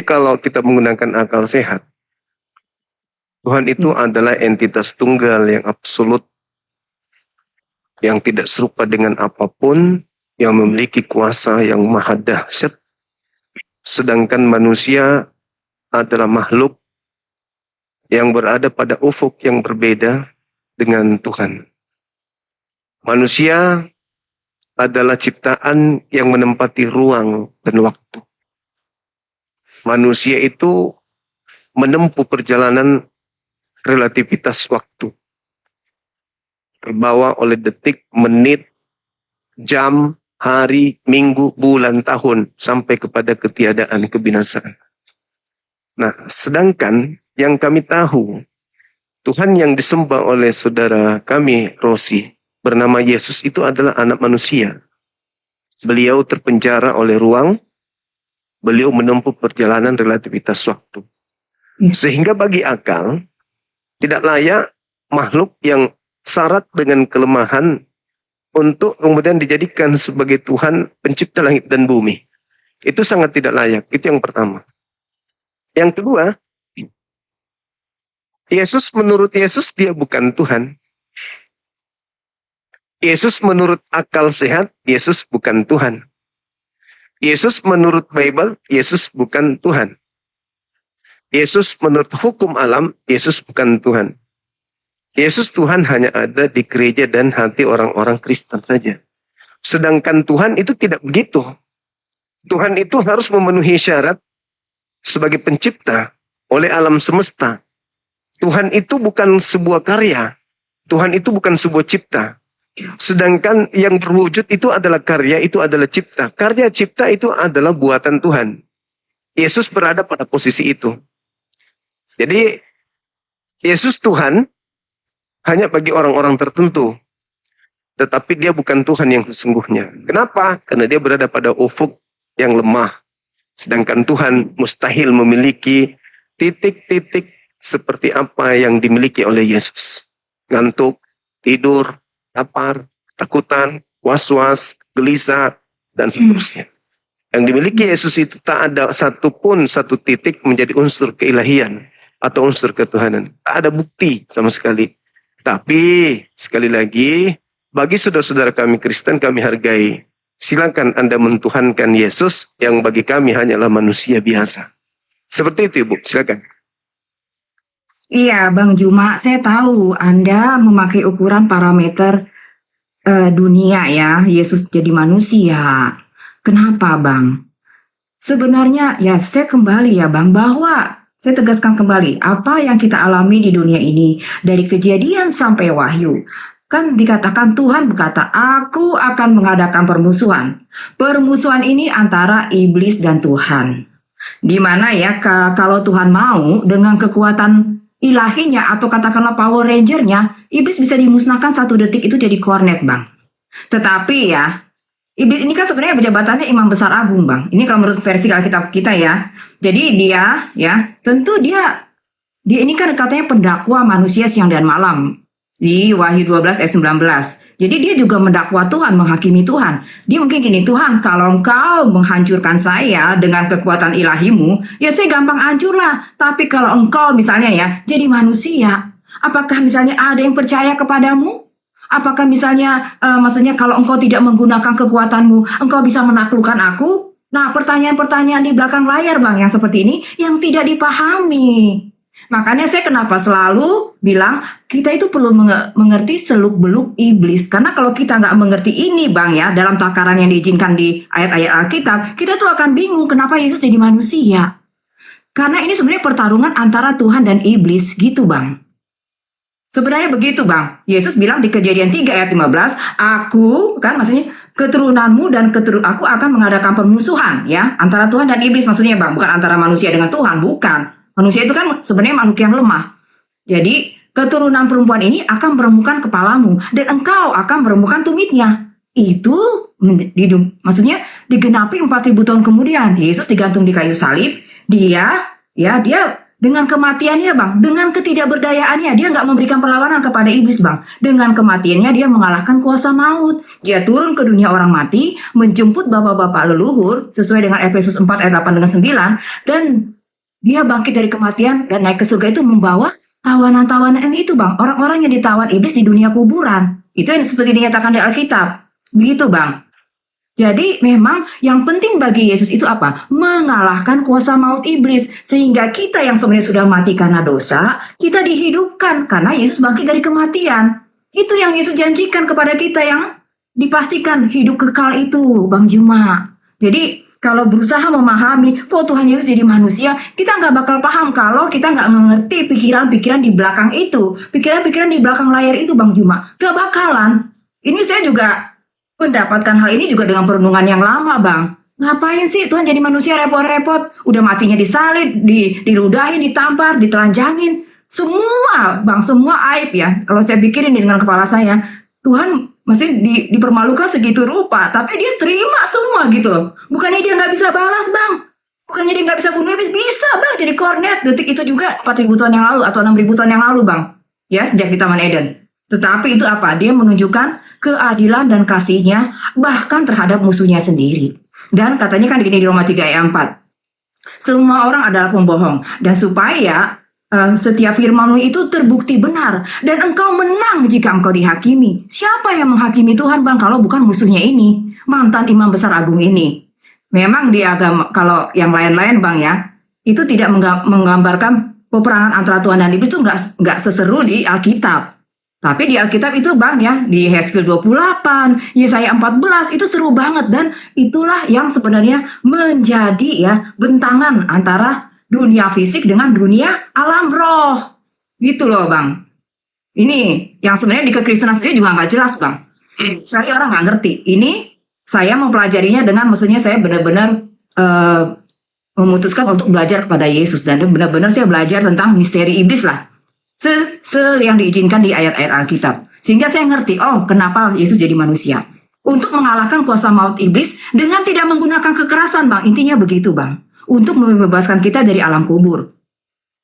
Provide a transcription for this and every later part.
kalau kita menggunakan akal sehat, Tuhan itu adalah entitas tunggal yang absolut, yang tidak serupa dengan apapun, yang memiliki kuasa yang maha dahsyat. Sedangkan manusia adalah makhluk yang berada pada ufuk yang berbeda dengan Tuhan. Manusia adalah ciptaan yang menempati ruang dan waktu. Manusia itu menempuh perjalanan relativitas waktu, terbawa oleh detik, menit, jam, hari, minggu, bulan, tahun, sampai kepada ketiadaan, kebinasaan. Nah, sedangkan yang kami tahu, Tuhan yang disembah oleh saudara kami, Rosi, bernama Yesus itu adalah anak manusia. Beliau terpenjara oleh ruang, beliau menempuh perjalanan relativitas waktu. Sehingga bagi akal, tidak layak makhluk yang syarat dengan kelemahan untuk kemudian dijadikan sebagai Tuhan pencipta langit dan bumi. Itu sangat tidak layak. Itu yang pertama. Yang kedua, menurut Yesus dia bukan Tuhan. Yesus menurut akal sehat, Yesus bukan Tuhan. Yesus menurut Bible, Yesus bukan Tuhan. Yesus menurut hukum alam, Yesus bukan Tuhan. Yesus Tuhan hanya ada di gereja dan hati orang-orang Kristen saja. Sedangkan Tuhan itu tidak begitu. Tuhan itu harus memenuhi syarat sebagai pencipta oleh alam semesta. Tuhan itu bukan sebuah karya. Tuhan itu bukan sebuah cipta. Sedangkan yang berwujud itu adalah karya, itu adalah cipta. Karya cipta itu adalah buatan Tuhan. Yesus berada pada posisi itu. Jadi Yesus Tuhan hanya bagi orang-orang tertentu. Tetapi dia bukan Tuhan yang sesungguhnya. Kenapa? Karena dia berada pada ufuk yang lemah. Sedangkan Tuhan mustahil memiliki titik-titik seperti apa yang dimiliki oleh Yesus. Ngantuk, tidur, lapar, takutan, was-was, gelisah, dan seterusnya. Yang dimiliki Yesus itu tak ada satu titik menjadi unsur keilahian atau unsur ketuhanan. Tak ada bukti sama sekali. Tapi sekali lagi, bagi saudara-saudara kami Kristen kami hargai. Silakan Anda mentuhankan Yesus yang bagi kami hanyalah manusia biasa. Seperti itu Ibu, silakan. Iya Bang Juma, saya tahu Anda memakai ukuran parameter dunia ya, Yesus jadi manusia. Kenapa Bang? Sebenarnya ya saya kembali ya Bang, bahwa saya tegaskan kembali apa yang kita alami di dunia ini dari kejadian sampai wahyu. Kan dikatakan Tuhan berkata, aku akan mengadakan permusuhan. Permusuhan ini antara iblis dan Tuhan. Di mana ya kalau Tuhan mau dengan kekuatan ilahinya atau katakanlah Power Ranger-nya, iblis bisa dimusnahkan 1 detik itu jadi kornet Bang. Tetapi ya, iblis ini kan sebenarnya jabatannya imam besar agung Bang. Ini kalau menurut versi Alkitab kita ya. Jadi dia ya, tentu dia ini kan katanya pendakwa manusia siang dan malam. Di Wahyu 12 ayat 19. Jadi dia juga mendakwa Tuhan, menghakimi Tuhan. Dia mungkin gini, Tuhan kalau engkau menghancurkan saya dengan kekuatan ilahimu, ya saya gampang hancur lah. Tapi kalau engkau misalnya ya, jadi manusia, apakah misalnya ada yang percaya kepadamu? Apakah misalnya, maksudnya kalau engkau tidak menggunakan kekuatanmu, engkau bisa menaklukkan aku? Nah, pertanyaan-pertanyaan di belakang layar Bang, yang seperti ini, yang tidak dipahami. Makanya saya kenapa selalu bilang kita itu perlu mengerti seluk-beluk iblis. Karena kalau kita nggak mengerti ini Bang ya, dalam takaran yang diizinkan di ayat-ayat Alkitab, kita tuh akan bingung kenapa Yesus jadi manusia. Karena ini sebenarnya pertarungan antara Tuhan dan iblis gitu Bang. Sebenarnya begitu Bang. Yesus bilang di Kejadian 3 ayat 15, aku kan maksudnya keturunanmu dan aku akan mengadakan permusuhan ya antara Tuhan dan iblis, maksudnya Bang, bukan antara manusia dengan Tuhan, bukan. Manusia itu kan sebenarnya makhluk yang lemah. Jadi keturunan perempuan ini akan meremukkan kepalamu dan engkau akan meremukkan tumitnya. Itu maksudnya digenapi 4.000 tahun kemudian. Yesus digantung di kayu salib. Dia Dengan kematiannya bang, dengan ketidakberdayaannya, dia nggak memberikan perlawanan kepada iblis bang. Dengan kematiannya dia mengalahkan kuasa maut. Dia turun ke dunia orang mati, menjemput bapak-bapak leluhur, sesuai dengan Efesus 4 ayat 8 dengan 9. Dan dia bangkit dari kematian dan naik ke surga itu membawa tawanan-tawanan itu bang. Orang-orang yang ditawan iblis di dunia kuburan. Itu yang seperti dinyatakan di Alkitab. Begitu bang. Jadi memang yang penting bagi Yesus itu apa? Mengalahkan kuasa maut iblis. Sehingga kita yang sebenarnya sudah mati karena dosa, kita dihidupkan karena Yesus bangkit dari kematian. Itu yang Yesus janjikan kepada kita yang dipastikan hidup kekal itu, Bang Juma. Jadi kalau berusaha memahami kok Tuhan Yesus jadi manusia, kita nggak bakal paham kalau kita nggak mengerti pikiran-pikiran di belakang itu. Pikiran-pikiran di belakang layar itu, Bang Juma. Gak bakalan. Ini saya juga mendapatkan hal ini juga dengan perenungan yang lama, Bang. Ngapain sih Tuhan jadi manusia repot-repot? Udah matinya disalib, diludahin, ditampar, ditelanjangin. Semua, Bang, semua aib ya. Kalau saya pikirin dengan kepala saya, Tuhan masih dipermalukan segitu rupa, tapi dia terima semua gitu loh. Bukannya dia nggak bisa balas, Bang. Bukannya dia nggak bisa bunuh, bisa, Bang. Jadi kornet, detik itu juga 4.000 tahun yang lalu atau 6.000 tahun yang lalu, Bang. Ya, sejak di Taman Eden. Tetapi itu apa? Dia menunjukkan keadilan dan kasihnya bahkan terhadap musuhnya sendiri. Dan katanya kan gini di Roma 3 ayat 4. Semua orang adalah pembohong. Dan supaya setiap firman-Mu itu terbukti benar. Dan engkau menang jika engkau dihakimi. Siapa yang menghakimi Tuhan, Bang, kalau bukan musuhnya ini? Mantan Imam Besar Agung ini. Memang di agama, kalau yang lain-lain, Bang ya, itu tidak menggambarkan peperangan antara Tuhan dan iblis itu nggak seseru di Alkitab. Tapi di Alkitab itu Bang ya, di Hezkiel 28, Yesaya 14, itu seru banget. Dan itulah yang sebenarnya menjadi ya bentangan antara dunia fisik dengan dunia alam roh. Gitu loh Bang. Ini yang sebenarnya di kekristenan sendiri juga nggak jelas Bang. Sekali orang nggak ngerti. Ini saya mempelajarinya dengan maksudnya saya benar-benar memutuskan untuk belajar kepada Yesus. Dan benar-benar saya belajar tentang misteri iblis lah. Yang diizinkan di ayat-ayat Alkitab. Sehingga saya ngerti, oh kenapa Yesus jadi manusia. Untuk mengalahkan kuasa maut iblis dengan tidak menggunakan kekerasan Bang. Intinya begitu Bang. Untuk membebaskan kita dari alam kubur.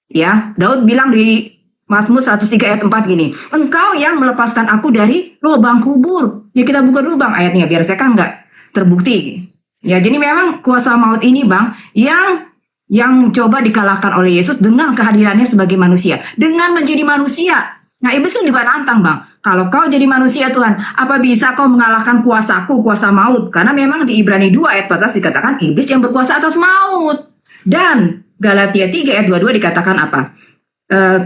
Ya, Daud bilang di Mazmur 103 ayat 4 gini. Engkau yang melepaskan aku dari lubang kubur. Ya kita buka dulu Bang ayatnya biar saya kan nggak terbukti. Ya jadi memang kuasa maut ini Bang yang coba dikalahkan oleh Yesus dengan kehadirannya sebagai manusia. Dengan menjadi manusia. Nah iblis kan juga nantang Bang. Kalau kau jadi manusia Tuhan, apa bisa kau mengalahkan kuasaku, kuasa maut? Karena memang di Ibrani 2 ayat 14 dikatakan iblis yang berkuasa atas maut. Dan Galatia 3 ayat 22 dikatakan apa?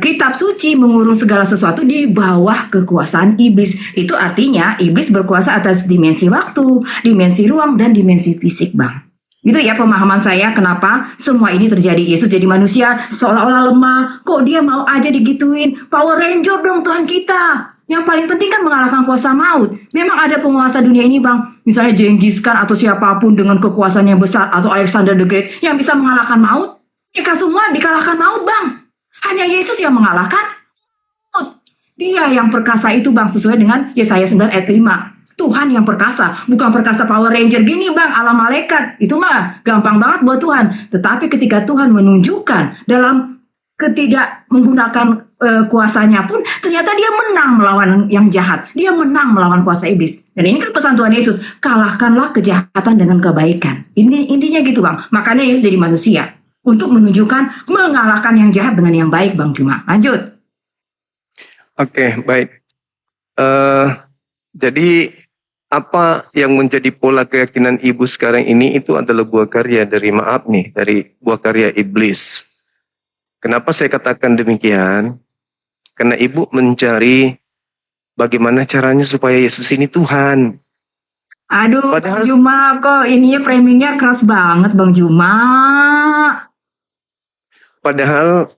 Kitab suci mengurung segala sesuatu di bawah kekuasaan iblis. Itu artinya iblis berkuasa atas dimensi waktu, dimensi ruang, dan dimensi fisik Bang. Gitu ya pemahaman saya kenapa semua ini terjadi. Yesus jadi manusia seolah-olah lemah. Kok dia mau aja digituin? Power Ranger dong Tuhan kita. Yang paling penting kan mengalahkan kuasa maut. Memang ada penguasa dunia ini Bang. Misalnya Genghis Khan atau siapapun dengan kekuasaan yang besar. Atau Alexander the Great yang bisa mengalahkan maut. Mereka semua dikalahkan maut Bang. Hanya Yesus yang mengalahkan maut. Dia yang perkasa itu Bang. Sesuai dengan Yesaya 9 ayat 5. Tuhan yang perkasa, bukan perkasa Power Ranger gini Bang, ala malaikat. Itu mah gampang banget buat Tuhan. Tetapi ketika Tuhan menunjukkan dalam ketidak menggunakan kuasanya pun, ternyata dia menang melawan yang jahat. Dia menang melawan kuasa iblis. Dan ini kan pesan Tuhan Yesus, kalahkanlah kejahatan dengan kebaikan. Intinya gitu Bang. Makanya Yesus jadi manusia. Untuk menunjukkan mengalahkan yang jahat dengan yang baik Bang Juma. Lanjut. Oke, baik. Jadi apa yang menjadi pola keyakinan ibu sekarang ini itu adalah buah karya dari dari buah karya iblis. Kenapa saya katakan demikian? Karena ibu mencari bagaimana caranya supaya Yesus ini Tuhan. Aduh, Padahal, Bang Juma kok ininya framingnya keras banget Bang Juma. Padahal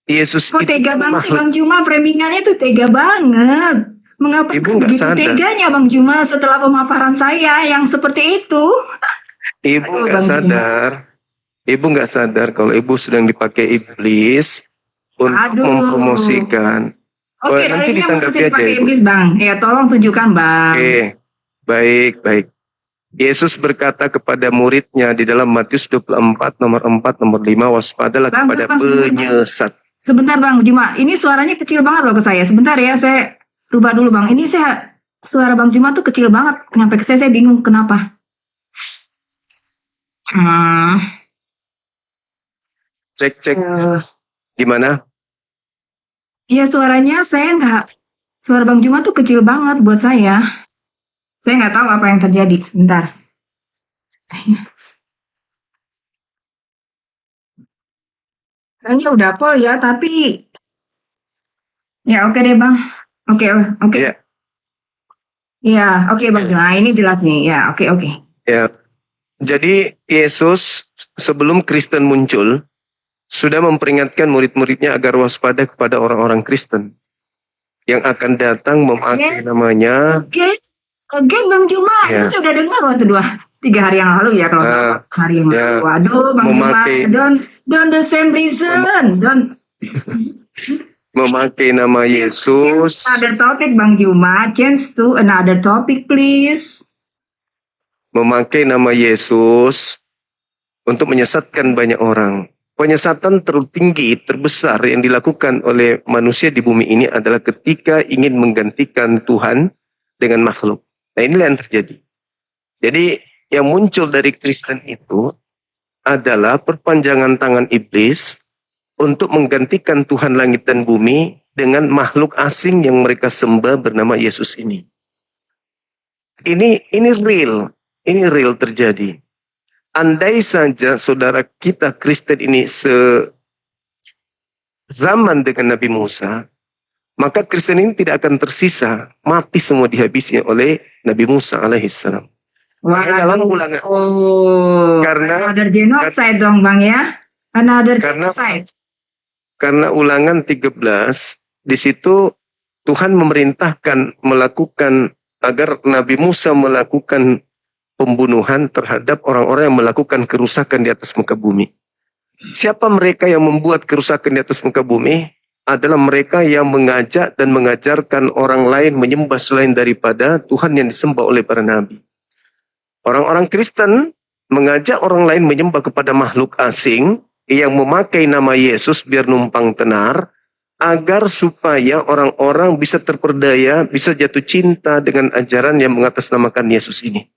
Yesus Kok itu tega banget sih Bang Juma, framingannya tuh tega banget. Mengapa Ibu nggak begitu sadar. teganya Bang Juma setelah pemaparan saya yang seperti itu? Ibu Aduh, nggak Bang Juma. sadar. Ibu nggak sadar kalau ibu sedang dipakai iblis untuk Aduh. mempromosikan. Oke, Nanti dalilnya ditanggapi masih aja dipakai ibu. iblis Bang. Ya tolong tunjukkan Bang. Oke, baik. Yesus berkata kepada muridnya di dalam Matius 24, nomor 4, nomor 5, waspadalah Bang, kepada Bang, penyesat. sebentar Bang, cuma ini suaranya kecil banget loh ke saya. Sebentar ya, saya rubah dulu Bang. Ini suara Bang Juma tuh kecil banget. Nyampe ke saya bingung kenapa. Hmm, Cek, eh, gimana? Iya suaranya suara Bang Juma tuh kecil banget buat saya. Saya nggak tahu apa yang terjadi. Sebentar. Kayaknya udah pol ya, tapi ya oke deh Bang. Oke, oke. Ya, Ya, oke Bang. Nah, ini jelas nih. Ya, oke. ya. Jadi Yesus sebelum Kristen muncul sudah memperingatkan murid-muridnya agar waspada kepada orang-orang Kristen yang akan datang memakai namanya. Oke, Bang Juma. Ya. Itu saya udah dengar waktu 3 hari yang lalu ya, kalau nggak salah. Hari yang ya, lalu. Aduh, Bang memakai- Juma. Don't the same reason. Don't. Memakai nama Yesus. Another topic, Bang Juma. Change to another topic, please. Memakai nama Yesus untuk menyesatkan banyak orang. Penyesatan tertinggi, terbesar yang dilakukan oleh manusia di bumi ini adalah ketika ingin menggantikan Tuhan dengan makhluk. Nah, inilah yang terjadi. Jadi yang muncul dari Kristen itu adalah perpanjangan tangan iblis untuk menggantikan Tuhan langit dan bumi dengan makhluk asing yang mereka sembah bernama Yesus ini. Ini real terjadi. Andai saja saudara kita Kristen ini zaman dengan Nabi Musa, maka Kristen ini tidak akan tersisa, mati semua dihabisi oleh Nabi Musa alaihissalam. Dalam ulangan. Karena another genocide dong Bang ya. Another genocide. Karena ulangan 13, di situ Tuhan memerintahkan melakukan agar Nabi Musa melakukan pembunuhan terhadap orang-orang yang melakukan kerusakan di atas muka bumi. Siapa mereka yang membuat kerusakan di atas muka bumi? Adalah mereka yang mengajak dan mengajarkan orang lain menyembah selain daripada Tuhan yang disembah oleh para nabi. Orang-orang Kristen mengajak orang lain menyembah kepada makhluk asing yang memakai nama Yesus biar numpang tenar, agar supaya orang-orang bisa terperdaya, bisa jatuh cinta dengan ajaran yang mengatasnamakan Yesus ini.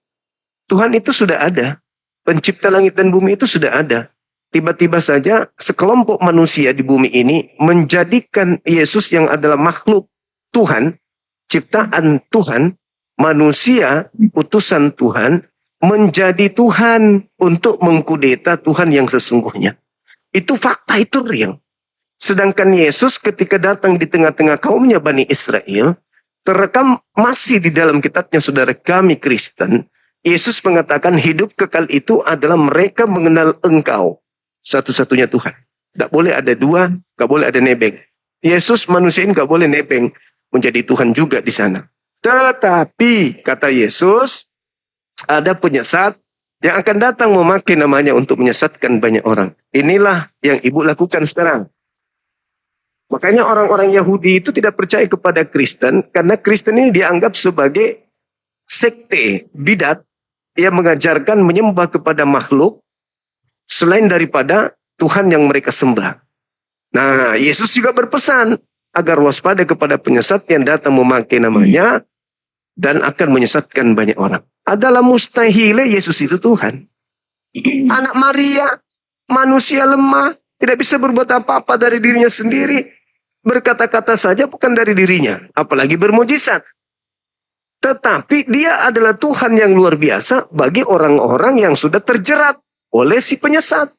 Tuhan itu sudah ada. Pencipta langit dan bumi itu sudah ada. Tiba-tiba saja sekelompok manusia di bumi ini menjadikan Yesus yang adalah makhluk Tuhan, ciptaan Tuhan, manusia, utusan Tuhan, menjadi Tuhan untuk mengkudeta Tuhan yang sesungguhnya. Itu fakta, itu real. Sedangkan Yesus ketika datang di tengah-tengah kaumnya Bani Israel, terekam masih di dalam kitabnya saudara kami Kristen, Yesus mengatakan hidup kekal itu adalah mereka mengenal Engkau, satu-satunya Tuhan. Tidak boleh ada dua, tidak boleh ada nebeng. Yesus manusia ini tidak boleh nebeng, menjadi Tuhan juga di sana. Tetapi, kata Yesus, ada penyesat yang akan datang memakai namanya untuk menyesatkan banyak orang. Inilah yang ibu lakukan sekarang. Makanya orang-orang Yahudi itu tidak percaya kepada Kristen, karena Kristen ini dianggap sebagai sekte, bidat, yang mengajarkan menyembah kepada makhluk selain daripada Tuhan yang mereka sembah. Nah, Yesus juga berpesan agar waspada kepada penyesat yang datang memakai namanya dan akan menyesatkan banyak orang. Adalah mustahil Yesus itu Tuhan. Anak Maria, manusia lemah, tidak bisa berbuat apa-apa dari dirinya sendiri. Berkata-kata saja bukan dari dirinya, apalagi bermujizat. Tetapi dia adalah Tuhan yang luar biasa bagi orang-orang yang sudah terjerat oleh si penyesat.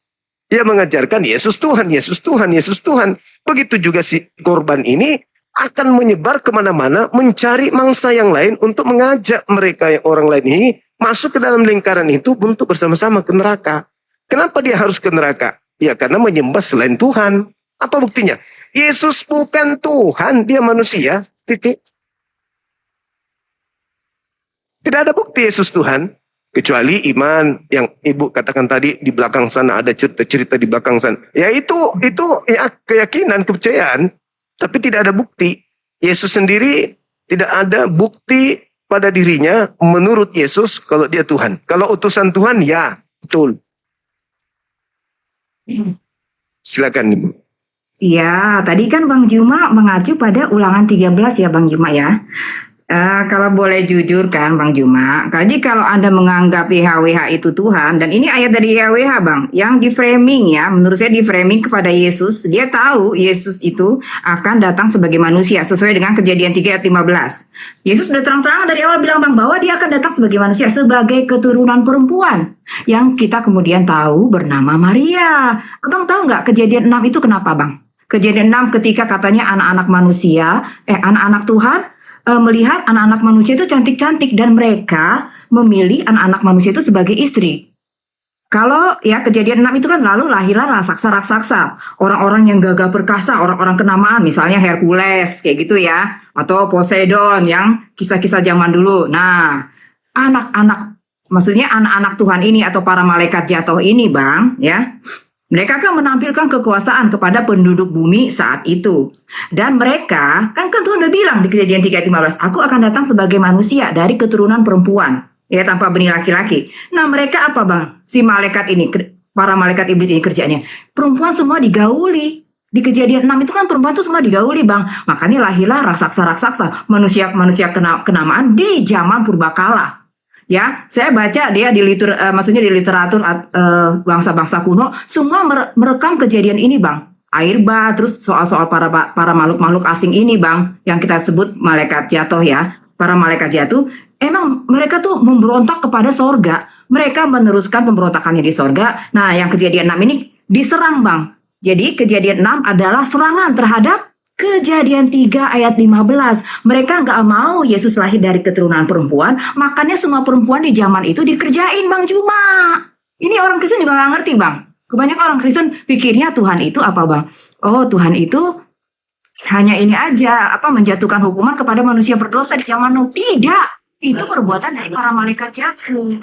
Dia mengajarkan Yesus Tuhan, Yesus Tuhan, Yesus Tuhan. Begitu juga si korban ini akan menyebar kemana-mana mencari mangsa yang lain untuk mengajak mereka yang orang lain ini masuk ke dalam lingkaran itu untuk bersama-sama ke neraka. Kenapa dia harus ke neraka? Ya karena menyembah selain Tuhan. Apa buktinya? Yesus bukan Tuhan, dia manusia. Titik. Tidak ada bukti Yesus Tuhan. Kecuali iman yang ibu katakan tadi di belakang sana ada cerita-cerita di belakang sana. Ya itu ya keyakinan, kepercayaan. Tapi tidak ada bukti. Yesus sendiri tidak ada bukti pada dirinya menurut Yesus kalau dia Tuhan. Kalau utusan Tuhan, ya, betul. Silakan Ibu. Iya, tadi kan Bang Juma mengacu pada Ulangan 13 ya Bang Juma ya. Kalau boleh jujur kan Bang Juma, jadi kalau Anda menganggap YHWH itu Tuhan, dan ini ayat dari YHWH Bang, yang di framing ya, menurut saya di framing kepada Yesus, dia tahu Yesus itu akan datang sebagai manusia, sesuai dengan Kejadian 3 ayat 15. Yesus sudah terang-terangan dari awal bilang Bang, bahwa dia akan datang sebagai manusia, sebagai keturunan perempuan, yang kita kemudian tahu bernama Maria. Abang tahu nggak Kejadian 6 itu kenapa Bang? Kejadian 6 ketika katanya anak-anak manusia, anak-anak Tuhan, melihat anak-anak manusia itu cantik-cantik dan mereka memilih anak-anak manusia itu sebagai istri. Kalau ya Kejadian 6 itu kan lalu lahirlah raksasa-raksasa, orang-orang yang gagah perkasa, orang-orang kenamaan, misalnya Hercules kayak gitu ya, atau Poseidon yang kisah-kisah zaman dulu. Nah, anak-anak maksudnya anak-anak Tuhan ini atau para malaikat jatuh ini, Bang, ya. Mereka akan menampilkan kekuasaan kepada penduduk bumi saat itu. Dan mereka, kan Tuhan udah bilang di Kejadian 3:15, aku akan datang sebagai manusia dari keturunan perempuan. Ya, tanpa benih laki-laki. Nah, mereka apa Bang? Si malaikat ini, para malaikat iblis ini kerjanya. Perempuan semua digauli. Di Kejadian 6 itu kan perempuan itu semua digauli Bang. Makanya lahirlah raksasa-raksasa, manusia-manusia kenamaan di zaman purbakala. Ya, saya baca dia di maksudnya di literatur bangsa-bangsa kuno, semua merekam kejadian ini, Bang. Air bah, terus soal-soal para makhluk-makhluk asing ini, Bang, yang kita sebut malaikat jatuh ya. Para malaikat jatuh, emang mereka tuh memberontak kepada sorga. Mereka meneruskan pemberontakannya di sorga. Nah, yang Kejadian 6 ini diserang, Bang. Jadi Kejadian 6 adalah serangan terhadap Kejadian 3 ayat 15. Mereka nggak mau Yesus lahir dari keturunan perempuan, makanya semua perempuan di zaman itu dikerjain Bang Juma. Ini orang Kristen juga nggak ngerti Bang. Kebanyakan orang Kristen pikirnya Tuhan itu apa Bang? Oh, Tuhan itu hanya ini aja, menjatuhkan hukuman kepada manusia berdosa di zaman Nuh. Tidak, itu perbuatan dari para malaikat jatuh.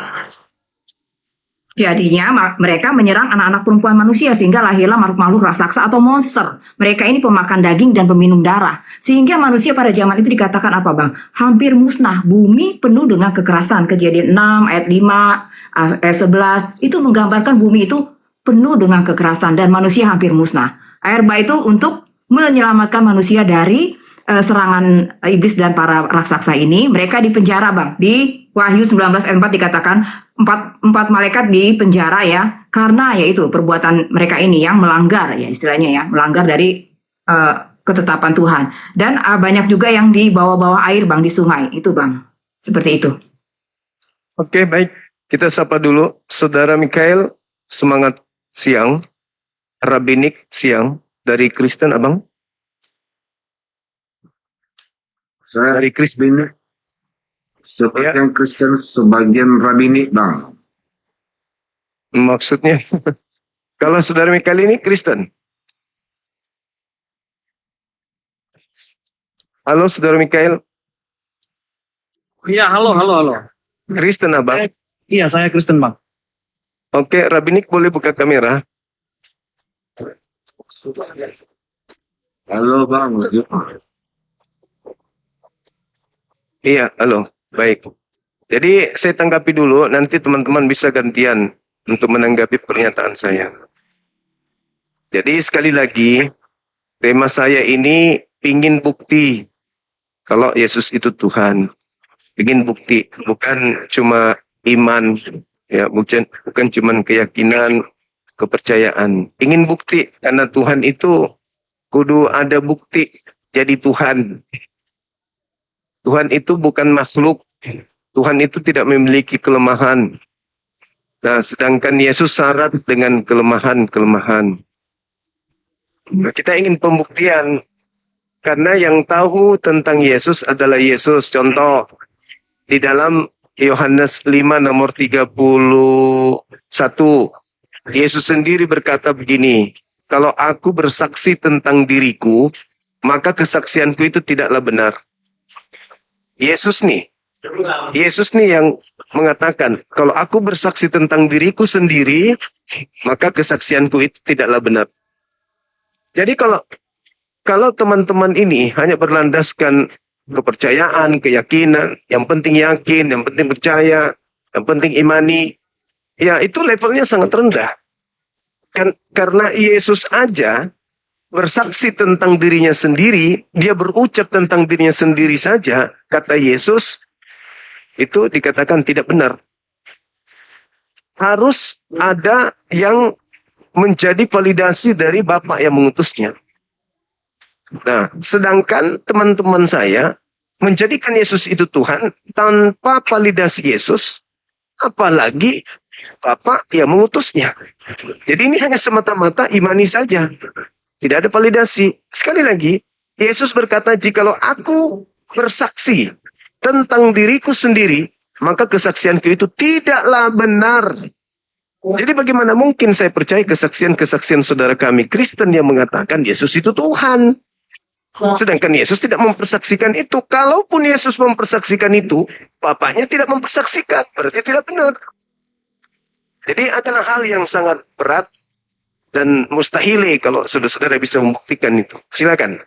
Jadinya mereka menyerang anak-anak perempuan manusia sehingga lahirlah makhluk-makhluk raksasa atau monster. Mereka ini pemakan daging dan peminum darah. Sehingga manusia pada zaman itu dikatakan apa Bang? Hampir musnah. Bumi penuh dengan kekerasan. Kejadian 6 ayat 5 ayat 11 itu menggambarkan bumi itu penuh dengan kekerasan dan manusia hampir musnah. Air bah itu untuk menyelamatkan manusia dari serangan iblis dan para raksasa ini. Mereka dipenjara Bang. Di Wahyu 19 ayat 4 dikatakan empat malaikat di penjara ya, karena yaitu perbuatan mereka ini yang melanggar ya istilahnya ya, melanggar dari ketetapan Tuhan. Dan banyak juga yang di bawah-bawah air Bang, di sungai itu Bang. Seperti itu. Oke, baik. Kita sapa dulu Saudara Mikael, semangat siang, Rabbinik siang dari Kristen Abang. Saya Dari Kristen. sebagian Kristen, sebagian Rabbinik Bang. Maksudnya, kalau Saudara Mikael ini Kristen. Halo Saudara Mikael. Iya, halo. Kristen Abang. Iya, saya Kristen, Bang. Oke, Rabbinik boleh buka kamera. Halo Bang. Iya, halo. Baik. Jadi saya tanggapi dulu, nanti teman-teman bisa gantian untuk menanggapi pernyataan saya. Jadi sekali lagi, tema saya ini pingin bukti kalau Yesus itu Tuhan. Pingin bukti, bukan cuma iman, ya, bukan cuma keyakinan, kepercayaan. Ingin bukti karena Tuhan itu kudu ada bukti jadi Tuhan. Tuhan itu bukan makhluk. Tuhan itu tidak memiliki kelemahan. Nah, sedangkan Yesus syarat dengan kelemahan-kelemahan. Nah, kita ingin pembuktian. Karena yang tahu tentang Yesus adalah Yesus. Contoh, di dalam Yohanes 5 nomor 31. Yesus sendiri berkata begini, kalau aku bersaksi tentang diriku, maka kesaksianku itu tidaklah benar. Yesus nih yang mengatakan, kalau aku bersaksi tentang diriku sendiri, maka kesaksianku itu tidaklah benar. Jadi kalau teman-teman ini hanya berlandaskan kepercayaan, keyakinan, yang penting yakin, yang penting percaya, yang penting imani. Ya, itu levelnya sangat rendah. Karena Yesus aja bersaksi tentang dirinya sendiri, dia berucap tentang dirinya sendiri saja, kata Yesus, itu dikatakan tidak benar. Harus ada yang menjadi validasi dari Bapa yang mengutusnya. Nah, sedangkan teman-teman saya menjadikan Yesus itu Tuhan tanpa validasi Yesus, apalagi Bapa yang mengutusnya. Jadi ini hanya semata-mata imani saja. Tidak ada validasi. Sekali lagi, Yesus berkata, jikalau aku bersaksi tentang diriku sendiri, maka kesaksianku itu tidaklah benar. Jadi bagaimana mungkin saya percaya kesaksian-kesaksian saudara kami Kristen yang mengatakan Yesus itu Tuhan. Sedangkan Yesus tidak mempersaksikan itu. Kalaupun Yesus mempersaksikan itu, Bapaknya tidak mempersaksikan. Berarti tidak benar. Jadi adalah hal yang sangat berat dan mustahil kalau saudara-saudara bisa membuktikan itu. Silakan.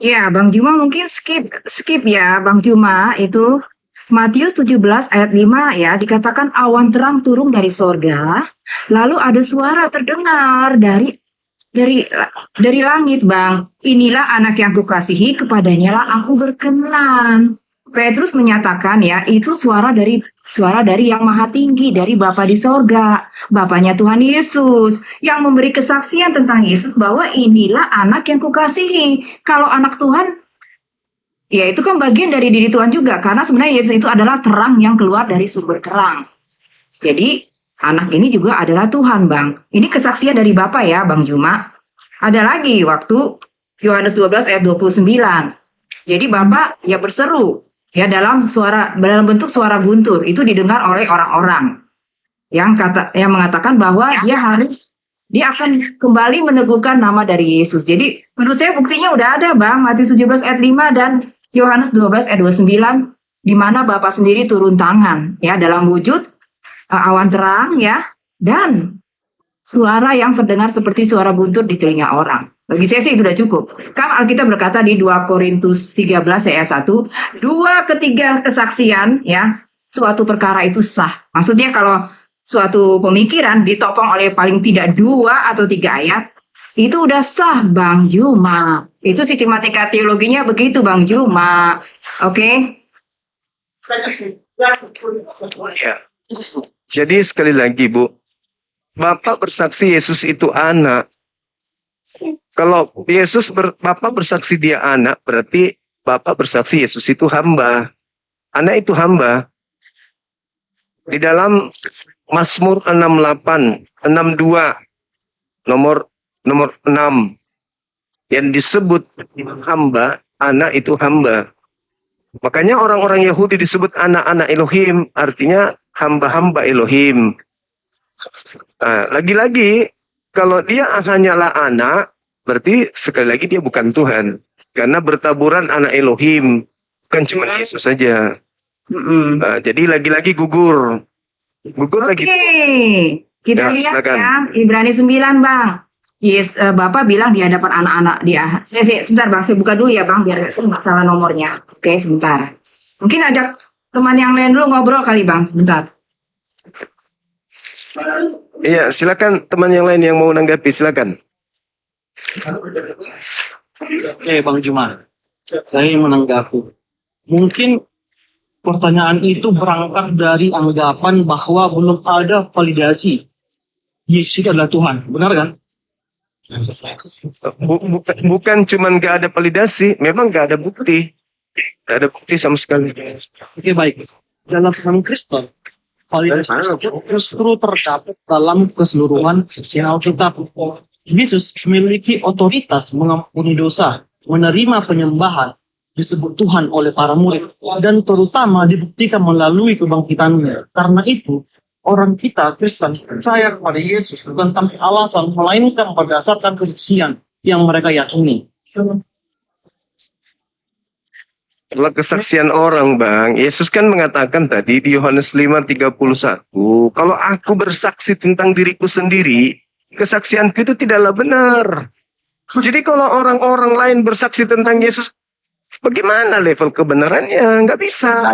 Ya, Bang Juma mungkin skip ya, Bang Juma, itu Matius 17 ayat 5 ya, dikatakan awan terang turun dari sorga, lalu ada suara terdengar dari langit, Bang. Inilah anak yang kukasihi, kepadanya lah aku berkenan. Petrus menyatakan ya, itu suara dari yang maha tinggi, dari Bapa di sorga, Bapanya Tuhan Yesus, yang memberi kesaksian tentang Yesus bahwa inilah anak yang kukasihi. Kalau anak Tuhan, ya itu kan bagian dari diri Tuhan juga, karena sebenarnya Yesus itu adalah terang yang keluar dari sumber terang. Jadi anak ini juga adalah Tuhan, Bang. Ini kesaksian dari Bapa ya, Bang Juma. Ada lagi waktu Yohanes 12 ayat 29. Jadi Bapa ya berseru ya dalam bentuk suara guntur, itu didengar oleh orang-orang yang mengatakan bahwa dia akan kembali meneguhkan nama dari Yesus. Jadi menurut saya buktinya udah ada, Bang. Matius 17 ayat 5 dan Yohanes 12 ayat 29, di mana Bapa sendiri turun tangan ya dalam wujud awan terang ya, dan suara yang terdengar seperti suara guntur di telinga orang. Bagi saya sih itu sudah cukup. Kan Alkitab berkata di 2 Korintus 13 ayat 1, 2 ketiga kesaksian ya, suatu perkara itu sah. Maksudnya kalau suatu pemikiran ditopang oleh paling tidak 2 atau 3 ayat, itu udah sah, Bang Juma. Itu sistematika teologinya begitu, Bang Juma. Oke? Ya. Jadi sekali lagi, Bu, Bapak bersaksi Yesus itu anak. Kalau Bapak bersaksi dia anak, berarti Bapak bersaksi Yesus itu hamba. Anak itu hamba. Di dalam Mazmur 68, 62, nomor 6, yang disebut hamba, anak itu hamba. Makanya orang-orang Yahudi disebut anak-anak Elohim, artinya hamba-hamba Elohim. Lagi-lagi, kalau dia hanyalah anak, berarti sekali lagi dia bukan Tuhan. Karena bertaburan anak Elohim, bukan cuma Yesus saja. Jadi lagi-lagi gugur. Lagi. Kita lihat silakan. ya, Ibrani 9, Bang. Yes, Bapak bilang di hadapan anak-anak dia. Sebentar, Bang, saya buka dulu ya, Bang, biar saya nggak salah nomornya. Oke, sebentar. Mungkin ajak teman yang lain dulu ngobrol kali, Bang, sebentar. Iya, silakan teman yang lain yang mau menanggapi, silakan. Oke, Bang Juma, saya menanggapi. Mungkin pertanyaan itu berangkat dari anggapan bahwa belum ada validasi Yesus itu adalah Tuhan, benar kan? Bukan cuma nggak ada validasi, memang nggak ada bukti. Nggak ada bukti sama sekali. Oke, baik. Dalam paham Kristen, validasi tersebut justru terdapat dalam keseluruhan sisi Alkitab. Yesus memiliki otoritas mengampuni dosa, menerima penyembahan, disebut Tuhan oleh para murid, dan terutama dibuktikan melalui kebangkitannya. Karena itu, orang kita Kristen percaya kepada Yesus bukan tanpa alasan, melainkan berdasarkan kesaksian yang mereka yakini. Kalau kesaksian orang, Bang, Yesus kan mengatakan tadi di Yohanes 5:31, kalau aku bersaksi tentang diriku sendiri, kesaksianku itu tidaklah benar. Jadi kalau orang-orang lain bersaksi tentang Yesus, bagaimana level kebenarannya? Nggak bisa.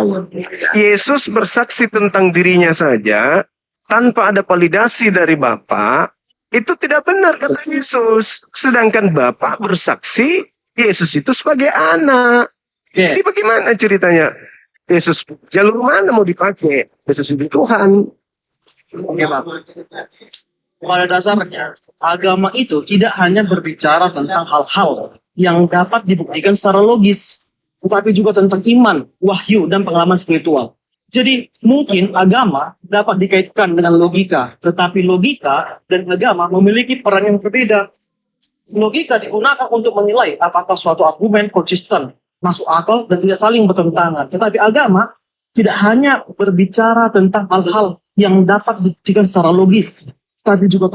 Yesus bersaksi tentang dirinya saja, tanpa ada validasi dari Bapa, itu tidak benar kata Yesus. Sedangkan Bapa bersaksi, Yesus itu sebagai anak. Jadi Oke, bagaimana ceritanya? Yesus, jalur mana mau dipakai? Yesus itu Tuhan. oke Bang. Pada dasarnya, agama itu tidak hanya berbicara tentang hal-hal yang dapat dibuktikan secara logis, tetapi juga tentang iman, wahyu, dan pengalaman spiritual. Jadi, mungkin agama dapat dikaitkan dengan logika, tetapi logika dan agama memiliki peran yang berbeda. Logika digunakan untuk menilai apakah suatu argumen konsisten, masuk akal, dan tidak saling bertentangan. Tetapi agama tidak hanya berbicara tentang hal-hal yang dapat dibuktikan secara logis, tapi juga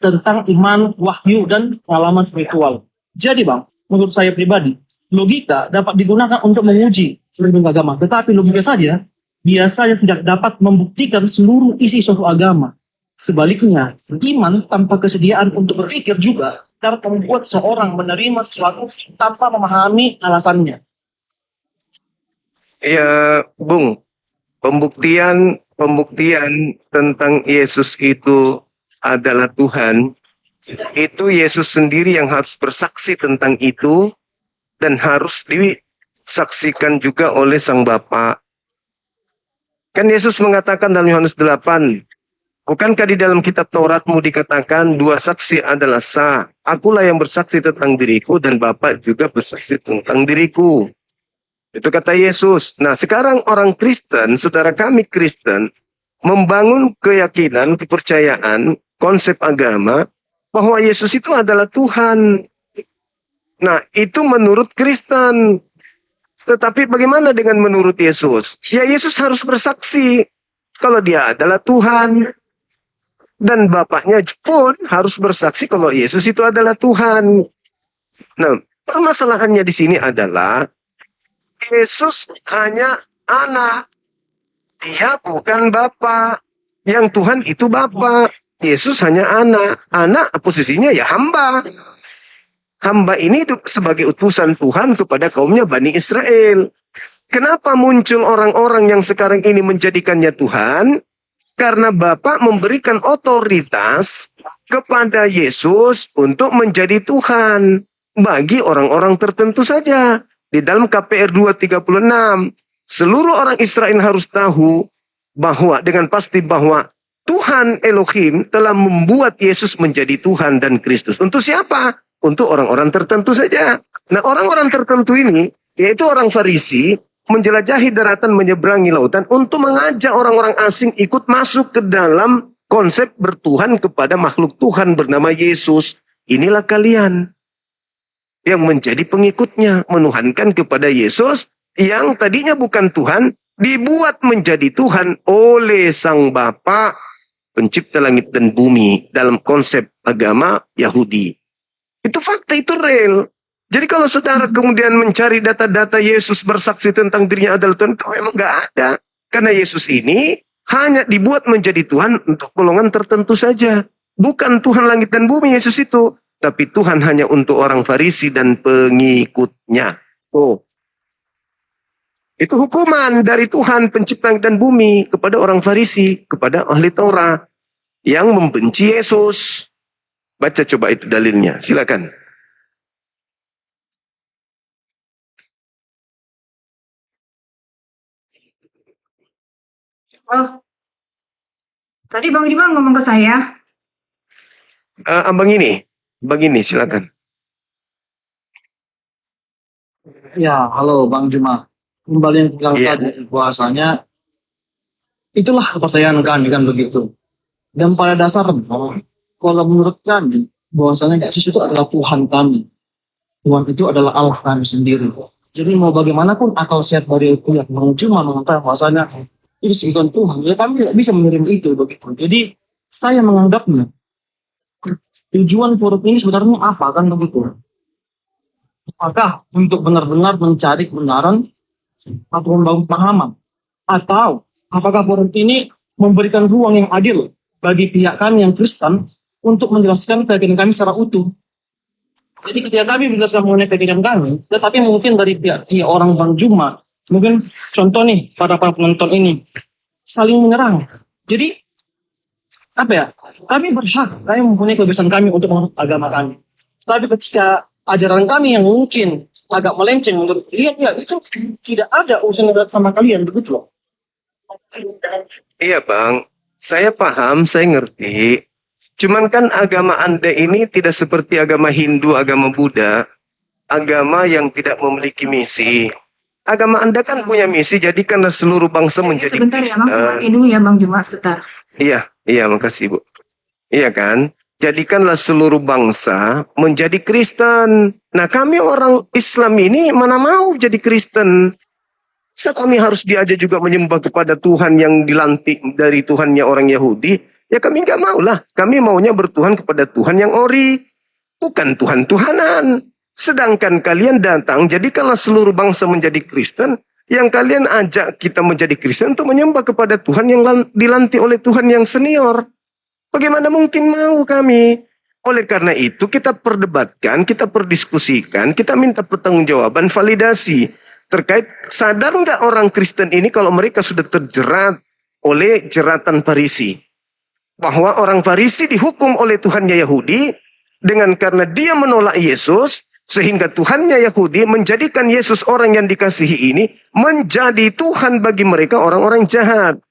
tentang iman, wahyu, dan pengalaman spiritual. Jadi Bang, menurut saya pribadi, logika dapat digunakan untuk menguji ilmu agama, tetapi logika saja biasanya tidak dapat membuktikan seluruh isi suatu agama. Sebaliknya, iman tanpa kesediaan untuk berpikir juga dapat membuat seorang menerima sesuatu tanpa memahami alasannya. Ya, Bung, pembuktian tentang Yesus itu adalah Tuhan, itu Yesus sendiri yang harus bersaksi tentang itu dan harus disaksikan juga oleh Sang Bapa. Kan Yesus mengatakan dalam Yohanes 8, bukankah di dalam kitab Tauratmu dikatakan dua saksi adalah sah? Akulah yang bersaksi tentang diriku dan Bapa juga bersaksi tentang diriku. Itu kata Yesus. Nah, sekarang orang Kristen, saudara kami Kristen, membangun keyakinan, kepercayaan, konsep agama, bahwa Yesus itu adalah Tuhan. Nah, itu menurut Kristen. Tetapi bagaimana dengan menurut Yesus? Ya, Yesus harus bersaksi kalau dia adalah Tuhan. Dan Bapaknya pun harus bersaksi kalau Yesus itu adalah Tuhan. Nah, permasalahannya di sini adalah Yesus hanya anak. Dia bukan Bapa. Yang Tuhan itu Bapa. Yesus hanya anak. Anak posisinya ya hamba. Hamba ini sebagai utusan Tuhan kepada kaumnya Bani Israel. Kenapa muncul orang-orang yang sekarang ini menjadikannya Tuhan? Karena Bapa memberikan otoritas kepada Yesus untuk menjadi Tuhan bagi orang-orang tertentu saja. Di dalam KPR 2:36, seluruh orang Israel harus tahu bahwa dengan pasti bahwa Tuhan Elohim telah membuat Yesus menjadi Tuhan dan Kristus. Untuk siapa? Untuk orang-orang tertentu saja. Nah, orang-orang tertentu ini, yaitu orang Farisi, menjelajahi daratan, menyeberangi lautan untuk mengajak orang-orang asing ikut masuk ke dalam konsep bertuhan kepada makhluk Tuhan bernama Yesus. Inilah kalian yang menjadi pengikutnya, menuhankan kepada Yesus yang tadinya bukan Tuhan, dibuat menjadi Tuhan oleh Sang Bapa, pencipta langit dan bumi dalam konsep agama Yahudi. Itu fakta, itu real. Jadi kalau saudara kemudian mencari data-data Yesus bersaksi tentang dirinya adalah Tuhan, itu memang nggak ada. Karena Yesus ini hanya dibuat menjadi Tuhan untuk golongan tertentu saja. Bukan Tuhan langit dan bumi Yesus itu. Tapi Tuhan hanya untuk orang Farisi dan pengikutnya. Oh. Itu hukuman dari Tuhan pencipta langit dan bumi kepada orang Farisi, kepada ahli Taurat yang membenci Yesus. Baca coba itu dalilnya, silakan. Oh, tadi Bang Jima ngomong ke saya. Abang ini, silakan. Ya, halo Bang Juma. Kembali yang bilang Iya. tadi, bahasanya itulah kepercayaan kami kan begitu. Dan pada dasarnya, kalau menurut kami, bahwasanya Yesus itu adalah Tuhan kami. Tuhan itu adalah Allah kami sendiri. Jadi mau bagaimanapun akal sehat dari pihak Bang Juma mengatakan bahwasanya itu bukan Tuhan, ya kami tidak bisa menerima itu begitu. Jadi saya menganggapnya tujuan forum ini sebenarnya apa kan begitu? Apakah untuk benar-benar mencari kebenaran atau membangun pahaman? Atau apakah forum ini memberikan ruang yang adil bagi pihak kami yang Kristen untuk menjelaskan keyakinan kami secara utuh? Jadi ketika kami menjelaskan mengenai keyakinan kami, tetapi mungkin dari pihak orang Bang Juma, mungkin contoh nih para penonton ini saling menyerang. Jadi apa ya? Kami berhak, kami mempunyai kebebasan kami untuk menurut agama kami. Tapi ketika ajaran kami yang mungkin agak melenceng menurut kalian, ya itu tidak ada urusan berat sama kalian, begitu loh. Iya Bang, saya paham, saya ngerti. Cuman kan agama Anda ini tidak seperti agama Hindu, agama Buddha, agama yang tidak memiliki misi. Agama Anda kan punya misi, jadikanlah seluruh bangsa menjadi Sebentar ya, Bang, Kristen. sebentar dulu ya, Bang Juma, sebentar. Iya, makasih Bu. Iya kan? Jadikanlah seluruh bangsa menjadi Kristen. Nah kami orang Islam ini mana mau jadi Kristen? Kami harus diajak juga menyembah kepada Tuhan yang dilantik dari Tuhannya orang Yahudi. Ya kami nggak mau lah. Kami maunya bertuhan kepada Tuhan yang ori. Bukan Tuhan-Tuhanan. Sedangkan kalian datang, jadikanlah seluruh bangsa menjadi Kristen. Yang kalian ajak kita menjadi Kristen untuk menyembah kepada Tuhan yang dilantik oleh Tuhan yang senior. Bagaimana mungkin mau kami? Oleh karena itu kita perdebatkan, kita perdiskusikan, kita minta pertanggungjawaban, validasi. Terkait sadar nggak orang Kristen ini kalau mereka sudah terjerat oleh jeratan Farisi. Bahwa orang Farisi dihukum oleh Tuhannya Yahudi dengan karena dia menolak Yesus, sehingga Tuhannya Yahudi menjadikan Yesus orang yang dikasihi ini menjadi Tuhan bagi mereka orang-orang jahat.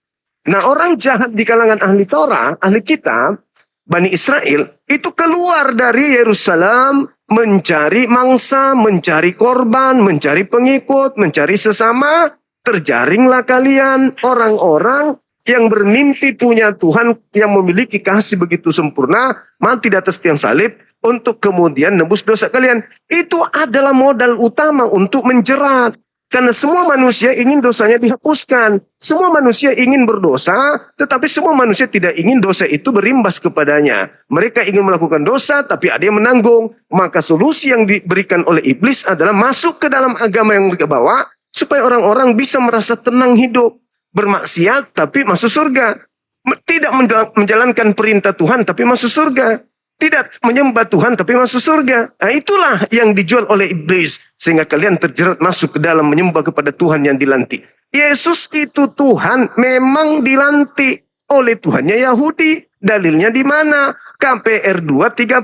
Nah orang jahat di kalangan ahli Torah, ahli kitab, Bani Israel, itu keluar dari Yerusalem mencari mangsa, mencari korban, mencari pengikut, mencari sesama. Terjaringlah kalian orang-orang yang bermimpi punya Tuhan yang memiliki kasih begitu sempurna, mati di atas tiang salib untuk kemudian nebus dosa kalian. Itu adalah modal utama untuk menjerat. Karena semua manusia ingin dosanya dihapuskan. Semua manusia ingin berdosa, tetapi semua manusia tidak ingin dosa itu berimbas kepadanya. Mereka ingin melakukan dosa, tapi ada yang menanggung. Maka solusi yang diberikan oleh iblis adalah masuk ke dalam agama yang mereka bawa, supaya orang-orang bisa merasa tenang hidup. Bermaksiat tapi masuk surga. Tidak menjalankan perintah Tuhan tapi masuk surga. Tidak menyembah Tuhan tapi masuk surga. Nah itulah yang dijual oleh iblis. Sehingga kalian terjerat masuk ke dalam menyembah kepada Tuhan yang dilantik. Yesus itu Tuhan memang dilantik oleh Tuhannya Yahudi. Dalilnya di mana? KPR 2:36,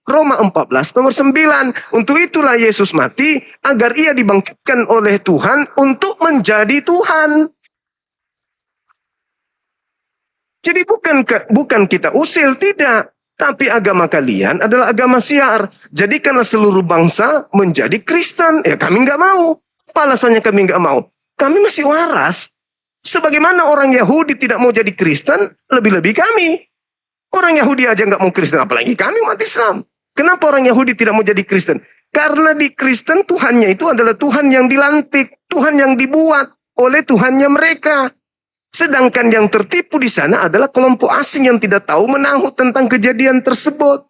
Roma 14 nomor 9. Untuk itulah Yesus mati agar ia dibangkitkan oleh Tuhan untuk menjadi Tuhan. Jadi bukan kita usil, tidak. Tapi agama kalian adalah agama siar. Jadikanlah seluruh bangsa menjadi Kristen. Ya kami nggak mau. Apa alasannya kami nggak mau? Kami masih waras. Sebagaimana orang Yahudi tidak mau jadi Kristen, lebih-lebih kami. Orang Yahudi aja nggak mau Kristen, apalagi kami umat Islam. Kenapa orang Yahudi tidak mau jadi Kristen? Karena di Kristen Tuhannya itu adalah Tuhan yang dilantik. Tuhan yang dibuat oleh Tuhannya mereka. Sedangkan yang tertipu di sana adalah kelompok asing yang tidak tahu menahu tentang kejadian tersebut.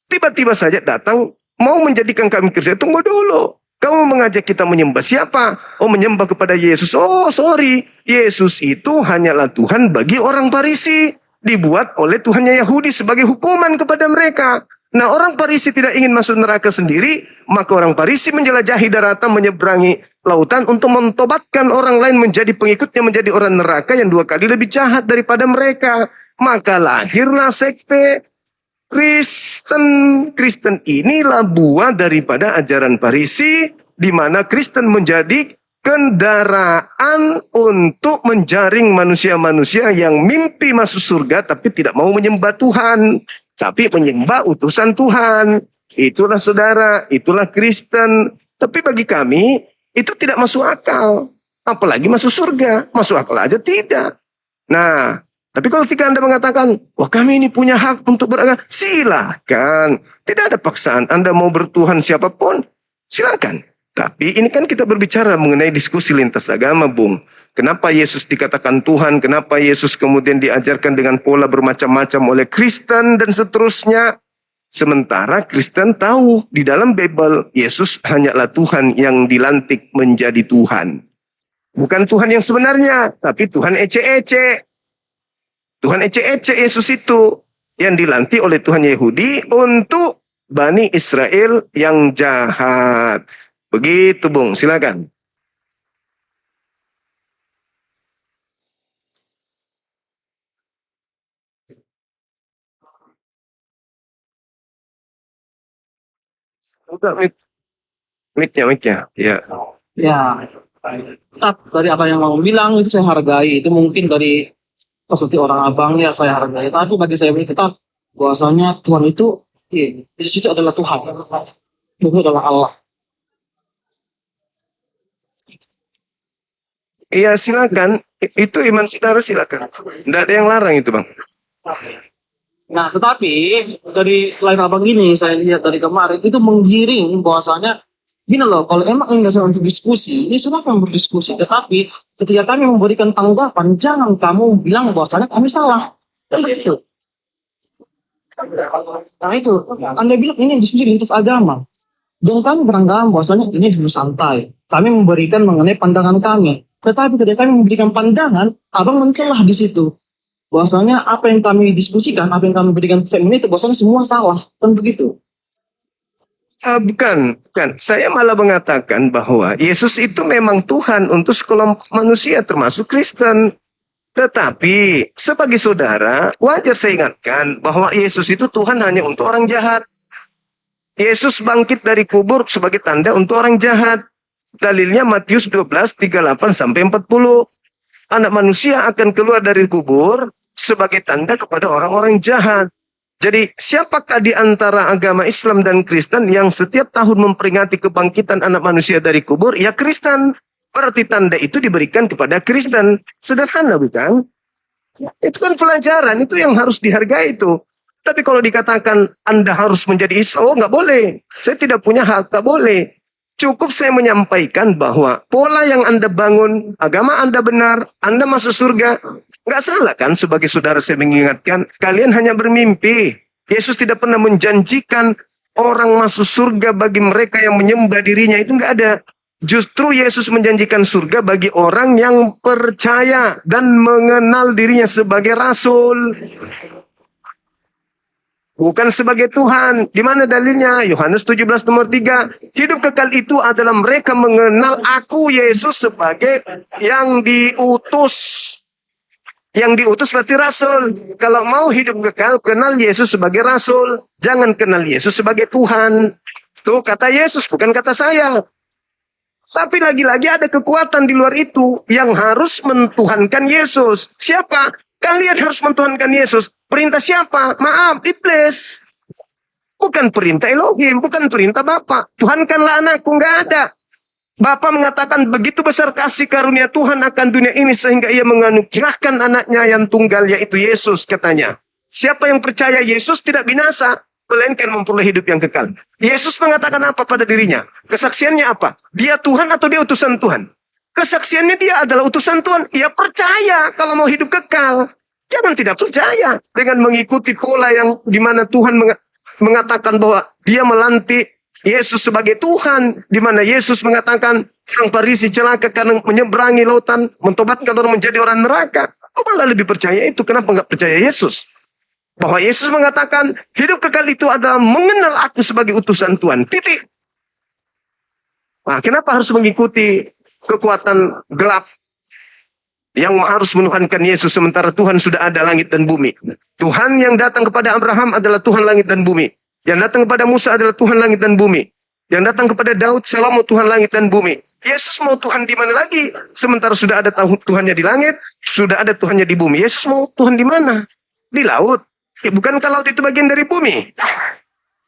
Tiba-tiba saja datang, mau menjadikan kami Kristen. Tunggu dulu. Kamu mengajak kita menyembah siapa? Oh, menyembah kepada Yesus. Oh, sorry. Yesus itu hanyalah Tuhan bagi orang Farisi. Dibuat oleh Tuhannya Yahudi sebagai hukuman kepada mereka. Nah, orang Farisi tidak ingin masuk neraka sendiri, maka orang Farisi menjelajahi daratan, menyeberangi lautan untuk mentobatkan orang lain menjadi pengikutnya, menjadi orang neraka yang 2 kali lebih jahat daripada mereka. Maka lahirlah sekte Kristen. Kristen inilah buah daripada ajaran Farisi, di mana Kristen menjadi kendaraan untuk menjaring manusia-manusia yang mimpi masuk surga tapi tidak mau menyembah Tuhan, tapi menyembah utusan Tuhan. Itulah saudara, itulah Kristen. Tapi bagi kami itu tidak masuk akal. Apalagi masuk surga. Masuk akal aja tidak. Nah, tapi kalau ketika Anda mengatakan, wah kami ini punya hak untuk beragama, silakan. Tidak ada paksaan. Anda mau bertuhan siapapun, silakan. Tapi ini kan kita berbicara mengenai diskusi lintas agama, Bung. Kenapa Yesus dikatakan Tuhan? Kenapa Yesus kemudian diajarkan dengan pola bermacam-macam oleh Kristen dan seterusnya? Sementara Kristen tahu di dalam Bible Yesus hanyalah Tuhan yang dilantik menjadi Tuhan. Bukan Tuhan yang sebenarnya, tapi Tuhan ece-ece. Tuhan ece-ece Yesus itu yang dilantik oleh Tuhan Yahudi untuk Bani Israel yang jahat. Begitu, Bung. Silakan. Buka mic-nya. Ya. Ya, tetap dari apa yang mau bilang itu saya hargai. Itu mungkin dari perspektif orang abang ya saya hargai. Tapi bagi saya ini tetap bahwasanya Tuhan itu, Yesus itu adalah Tuhan. Tuhan adalah Allah. Iya, silakan. Itu iman saudara, silakan. Tidak ada yang larang itu, Bang. Nah, tetapi dari live abang ini saya lihat dari kemarin itu menggiring bahwasanya gini loh, kalau emang enggak saya untuk diskusi, ini silakan berdiskusi. Tetapi ketika kami memberikan tanggapan, jangan kamu bilang bahwasanya kami salah. Kan begitu. Nah itu, Anda bilang ini diskusi lintas agama. Dan kami beranggapan bahwasanya ini dulu santai. Kami memberikan mengenai pandangan kami. Tetapi ketika kami memberikan pandangan, abang mencelah di situ. Bahwasanya apa yang kami diskusikan, apa yang kami berikan statement itu bahwasanya semua salah. Kan begitu. Bukan. Saya malah mengatakan bahwa Yesus itu memang Tuhan untuk sekelompok manusia termasuk Kristen. Tetapi sebagai saudara, wajar saya ingatkan bahwa Yesus itu Tuhan hanya untuk orang jahat. Yesus bangkit dari kubur sebagai tanda untuk orang jahat. Dalilnya Matius 12:38-40. Anak manusia akan keluar dari kubur sebagai tanda kepada orang-orang jahat. Jadi siapakah di antara agama Islam dan Kristen yang setiap tahun memperingati kebangkitan anak manusia dari kubur? Ya Kristen. Berarti tanda itu diberikan kepada Kristen. Sederhana bukan? Itu kan pelajaran, itu yang harus dihargai itu. Tapi kalau dikatakan Anda harus menjadi Islam, nggak boleh. Saya tidak punya hak, nggak boleh. Cukup saya menyampaikan bahwa pola yang Anda bangun, agama Anda benar, Anda masuk surga. Nggak salah kan sebagai saudara saya mengingatkan, kalian hanya bermimpi. Yesus tidak pernah menjanjikan orang masuk surga bagi mereka yang menyembah dirinya, itu nggak ada. Justru Yesus menjanjikan surga bagi orang yang percaya dan mengenal dirinya sebagai rasul. Bukan sebagai Tuhan. Di mana dalilnya? Yohanes 17:3. Hidup kekal itu adalah mereka mengenal aku Yesus sebagai yang diutus. Yang diutus berarti rasul. Kalau mau hidup kekal, kenal Yesus sebagai rasul. Jangan kenal Yesus sebagai Tuhan. Itu kata Yesus, bukan kata saya. Tapi lagi-lagi ada kekuatan di luar itu yang harus mentuhankan Yesus. Siapa? Kalian harus mentuhankan Yesus. Perintah siapa? Maaf, iblis. Bukan perintah Elohim, bukan perintah Bapa. Tuhankanlah anakku, nggak ada. Bapa mengatakan begitu besar kasih karunia Tuhan akan dunia ini sehingga ia menganugerahkan anaknya yang tunggal yaitu Yesus katanya. Siapa yang percaya Yesus tidak binasa, melainkan memperoleh hidup yang kekal. Yesus mengatakan apa pada dirinya? Kesaksiannya apa? Dia Tuhan atau dia utusan Tuhan? Kesaksiannya dia adalah utusan Tuhan. Ia percaya kalau mau hidup kekal. Jangan tidak percaya dengan mengikuti pola yang dimana Tuhan mengatakan bahwa dia melantik Yesus sebagai Tuhan. Dimana Yesus mengatakan orang Farisi celaka karena menyeberangi lautan, mentobatkan orang menjadi orang neraka. Kok malah lebih percaya itu? Kenapa nggak percaya Yesus? Bahwa Yesus mengatakan hidup kekal itu adalah mengenal aku sebagai utusan Tuhan. Titik. Nah, kenapa harus mengikuti kekuatan gelap yang harus menuhankan Yesus sementara Tuhan sudah ada langit dan bumi? Tuhan yang datang kepada Abraham adalah Tuhan langit dan bumi. Yang datang kepada Musa adalah Tuhan langit dan bumi. Yang datang kepada Daud, Salomo, Tuhan langit dan bumi. Yesus mau Tuhan di mana lagi? Sementara sudah ada Tuhannya di langit, sudah ada Tuhannya di bumi. Yesus mau Tuhan di mana? Di laut. Ya, bukankah laut itu bagian dari bumi?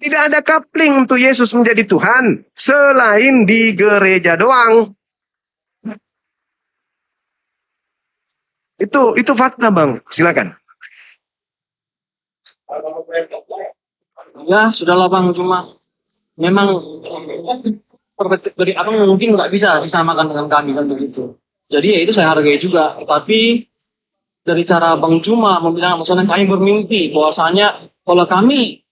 Tidak ada coupling untuk Yesus menjadi Tuhan selain di gereja doang. Itu fakta, Bang. Silakan. Ya, sudahlah Bang, cuma memang perspektif dari abang mungkin nggak bisa disamakan dengan kami kan begitu. Jadi ya itu saya hargai juga. Tapi dari cara Bang Cuma membilang bahwasanya kami bermimpi, bahwasanya kalau kami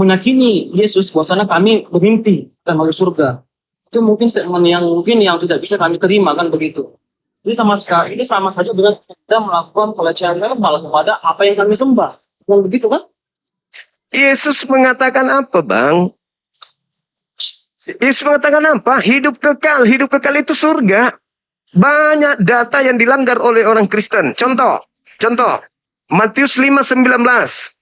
meyakini Yesus, bahwasanya kami bermimpi dan masuk surga. Itu mungkin statement yang tidak bisa kami terima kan begitu. Ini sama saja dengan kita melakukan pelecehan seksual kepada apa yang kami sembah. Kan begitu kan? Yesus mengatakan apa, Bang? Yesus mengatakan apa? Hidup kekal. Hidup kekal itu surga. Banyak data yang dilanggar oleh orang Kristen. Contoh. Matius 5:19.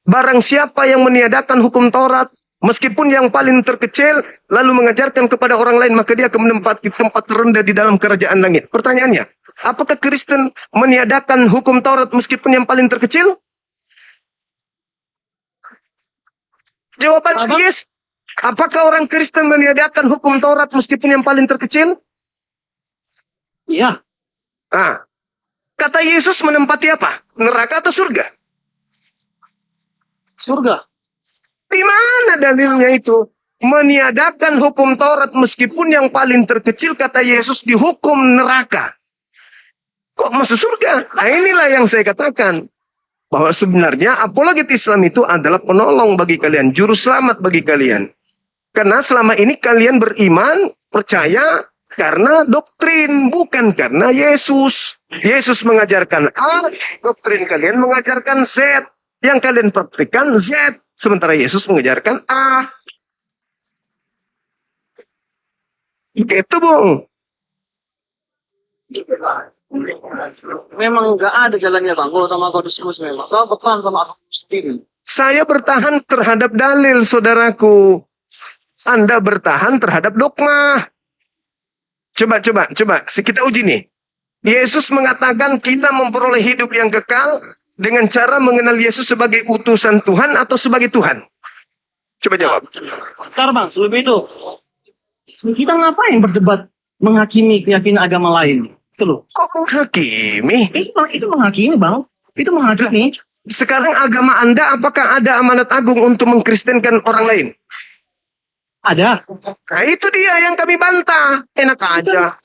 Barang siapa yang meniadakan hukum Taurat, meskipun yang paling terkecil, lalu mengajarkan kepada orang lain, maka dia akan menempati tempat terendah di dalam kerajaan langit. Pertanyaannya, apakah Kristen meniadakan hukum Taurat meskipun yang paling terkecil? Jawaban yes. Apakah orang Kristen meniadakan hukum Taurat meskipun yang paling terkecil? Iya. Ah, kata Yesus menempati apa? Neraka atau surga? Surga. Di mana dalilnya itu? Meniadakan hukum Taurat meskipun yang paling terkecil, kata Yesus, dihukum neraka. Kok masuk surga? Nah, inilah yang saya katakan. Bahwa sebenarnya apologet Islam itu adalah penolong bagi kalian, juru selamat bagi kalian. Karena selama ini kalian beriman, percaya karena doktrin, bukan karena Yesus. Yesus mengajarkan A, doktrin kalian mengajarkan Z. Yang kalian praktikkan Z. Sementara Yesus mengajarkan A. Itu, Bung. Memang nggak ada jalannya, Bang. Kalau sama kau diskusi memang. Kau bertahan sama aku sendiri. Saya bertahan terhadap dalil, saudaraku. Anda bertahan terhadap dogma. Coba. Kita uji nih. Yesus mengatakan kita memperoleh hidup yang kekal dengan cara mengenal Yesus sebagai utusan Tuhan atau sebagai Tuhan. Coba jawab. Ntar, Bang, selebih itu. Kita ngapain berdebat menghakimi keyakinan agama lain? Itu loh. Kok menghakimi? Itu menghakimi, Bang. Itu menghakimi. Sekarang agama Anda apakah ada amanat agung untuk mengkristenkan orang lain? Ada. Nah, itu dia yang kami bantah. Enak aja.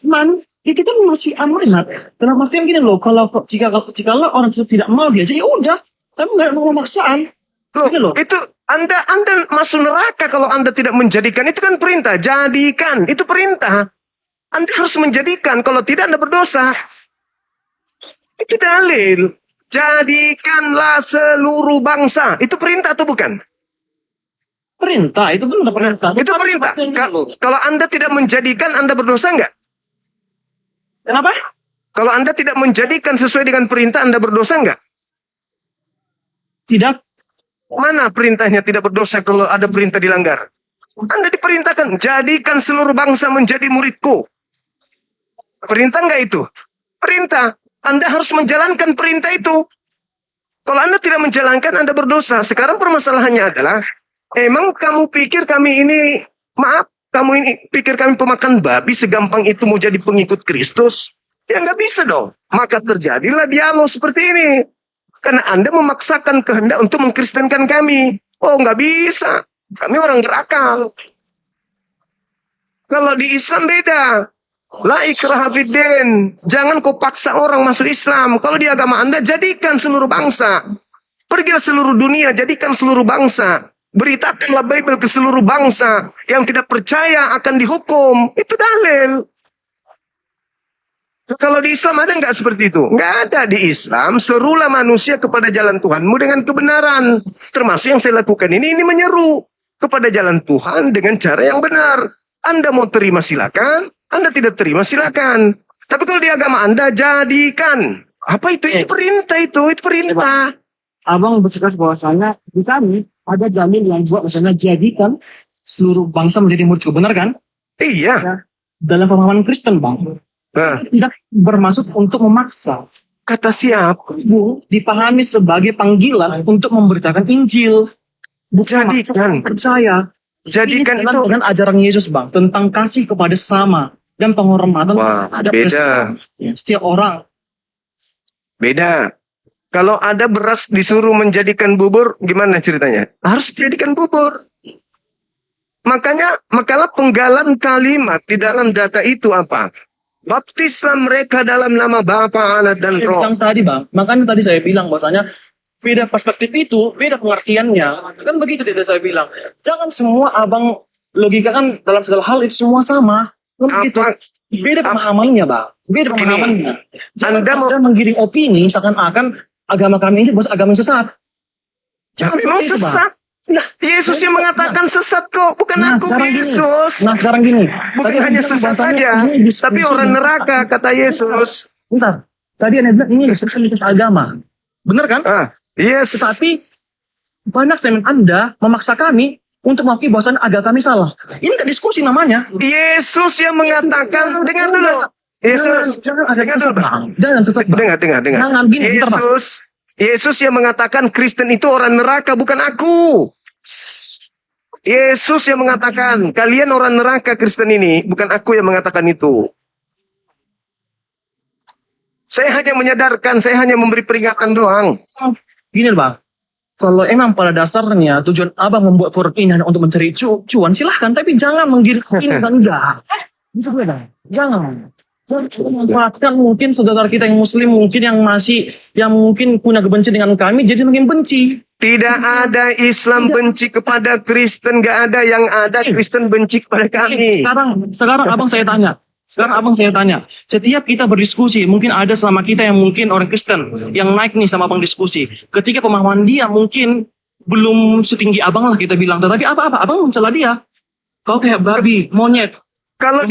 Kita masih amanat. Dalam artian gini loh, jika orang itu tidak mau diajak, ya udah. Tapi nggak mau pemaksaan. Loh, itu Anda masuk neraka kalau Anda tidak menjadikan. Itu kan perintah. Jadikan. Itu perintah. Anda harus menjadikan. Kalau tidak, Anda berdosa. Itu dalil. Jadikanlah seluruh bangsa. Itu perintah atau bukan? Perintah. Itu benar perintah. Itu perintah. Kalau Anda tidak menjadikan, Anda berdosa nggak? Kenapa? Kalau Anda tidak menjadikan sesuai dengan perintah, Anda berdosa nggak? Tidak. Mana perintahnya tidak berdosa kalau ada perintah dilanggar? Anda diperintahkan, jadikan seluruh bangsa menjadi muridku. Perintah nggak itu? Perintah. Anda harus menjalankan perintah itu. Kalau Anda tidak menjalankan, Anda berdosa. Sekarang permasalahannya adalah, emang kamu pikir kami ini, kamu ini pikir kami pemakan babi segampang itu mau jadi pengikut Kristus? Ya nggak bisa dong. Maka terjadilah dialog seperti ini. Karena Anda memaksakan kehendak untuk mengkristenkan kami. Oh, nggak bisa. Kami orang berakal. Kalau di Islam beda. La ikraha fiddin. Jangan kau paksa orang masuk Islam. Kalau di agama Anda, jadikan seluruh bangsa. Pergilah seluruh dunia, jadikan seluruh bangsa. Beritakanlah Bible ke seluruh bangsa. Yang tidak percaya akan dihukum. Itu dalil. Kalau di Islam ada nggak seperti itu? Nggak ada di Islam. Serulah manusia kepada jalan Tuhanmu dengan kebenaran. Termasuk yang saya lakukan ini menyeru kepada jalan Tuhan dengan cara yang benar. Anda mau terima silakan. Anda tidak terima silakan. Tapi kalau di agama Anda, jadikan. Apa itu? Itu perintah itu. Itu perintah. Abang bersekas bahwasanya di kami ada dalil yang buat misalnya jadikan seluruh bangsa menjadi muridku. Benar kan? Iya. Dalam pemahaman Kristen, Bang. Nah, Tidak bermaksud untuk memaksa. kata siapa? Dipahami sebagai panggilan untuk memberitakan Injil. Bukan Jadikan. percaya. Jadikan Ini itu. jalan dengan ajaran Yesus, Bang, tentang kasih kepada sesama dan penghormatan Wah, terhadap beda. setiap orang. Beda. Kalau ada beras disuruh menjadikan bubur, gimana ceritanya? Harus dijadikan bubur. Makalah penggalan kalimat di dalam data itu apa? Baptislah mereka dalam nama Bapa, Anak dan Saya Roh. bilang tadi, Bang. Makanya tadi saya bilang bahwasanya beda perspektif itu, beda pengertiannya. Kan begitu tidak saya bilang. Jangan semua abang logika kan dalam segala hal itu semua sama. Kan begitu. Apa? Beda pemahamannya, Bang. Beda Begini, pemahamannya. Jangan Anda mau- Anda menggiring opini seakan-akan agama kami ini bos agama yang sesat. Jangan Memang seperti itu, Bang. sesat. Nah, Yesus yang mengatakan sesat kok, bukan aku, sekarang gini. Yesus. Sekarang gini. Bukan Tadi hanya Anda sesat bilang aja, ini diskusi tapi orang lintas neraka, kata Yesus. Bentar. Tadi Anda bilang ini diskusi lintas agama. Benar kan? Ah, yes. Tetapi banyak statement Anda memaksa kami untuk mengakui bahwa agama kami salah. Ini kan diskusi namanya. Yesus yang mengatakan, dengar dulu. Yesus, Jangan ada dengar sesat, dulu. Bang. Jangan sesat, Bang. Dengar. Jangan gini, bentar, Bang. Yesus yang mengatakan Kristen itu orang neraka, bukan aku. Yesus yang mengatakan, kalian orang neraka Kristen ini, bukan aku yang mengatakan itu. Saya hanya menyadarkan, saya hanya memberi peringatan doang. Gini, Bang. Kalau emang pada dasarnya tujuan Abang membuat forum ini hanya untuk mencari cuan, silahkan. Tapi jangan menggiring ini dan enggak. Gitu, Bang. Jangan. Memanfaatkan mungkin saudara kita yang muslim mungkin yang mungkin punya kebencian dengan kami jadi makin benci. Tidak ada Islam benci kepada Kristen, gak ada yang ada Kristen benci kepada kami. Sekarang abang saya tanya. Setiap kita berdiskusi, mungkin ada selama kita yang mungkin orang Kristen yang naik nih sama abang diskusi. Ketika pemahaman dia mungkin belum setinggi abang lah kita bilang. Tetapi apa abang mencela dia. Kau kayak babi, monyet. Kalau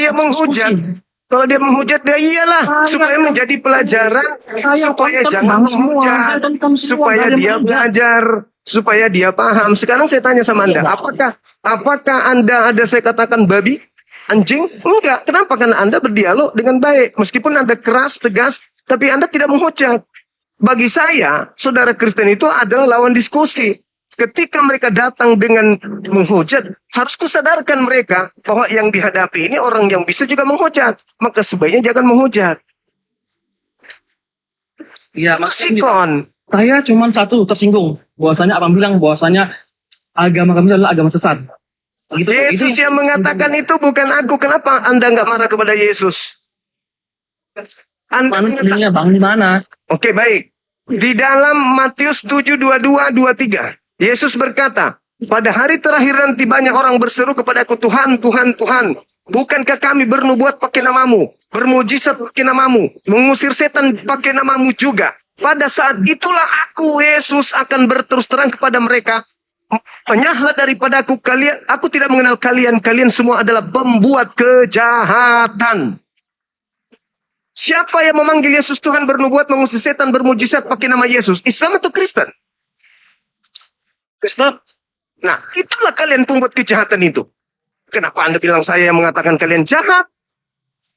dia menghujat, dia iyalah supaya menjadi pelajaran, supaya jangan menghujat, supaya dia belajar, supaya dia paham. Sekarang saya tanya sama Anda, apakah Anda ada saya katakan babi, anjing? Enggak. Kenapa? Karena Anda berdialog dengan baik, meskipun Anda keras, tegas, tapi Anda tidak menghujat. Bagi saya, saudara Kristen itu adalah lawan diskusi. Ketika mereka datang dengan menghujat, harus kusadarkan mereka bahwa yang dihadapi ini orang yang bisa juga menghujat. Maka sebaiknya jangan menghujat. Iya, Sikon. Saya cuma satu tersinggung. Bahwasanya abang bilang bahwasanya agama kami adalah agama sesat. Gitu, Yesus yang mengatakan itu bukan aku. Kenapa Anda nggak marah kepada Yesus? Manusianya bang di mana? Oke, baik. Di dalam Matius 7:22-23. Yesus berkata, pada hari terakhir nanti banyak orang berseru kepadaku, Tuhan, Tuhan, Tuhan. Bukankah kami bernubuat pakai namamu, bermujizat pakai namamu, mengusir setan pakai namamu juga. Pada saat itulah aku, Yesus, akan berterus terang kepada mereka, menyahlah daripadaku kalian, aku tidak mengenal kalian, kalian semua adalah pembuat kejahatan. Siapa yang memanggil Yesus Tuhan, bernubuat, mengusir setan, bermujizat pakai nama Yesus? Islam atau Kristen? Kristen. Nah, itulah kalian pembuat kejahatan itu. Kenapa Anda bilang saya yang mengatakan kalian jahat?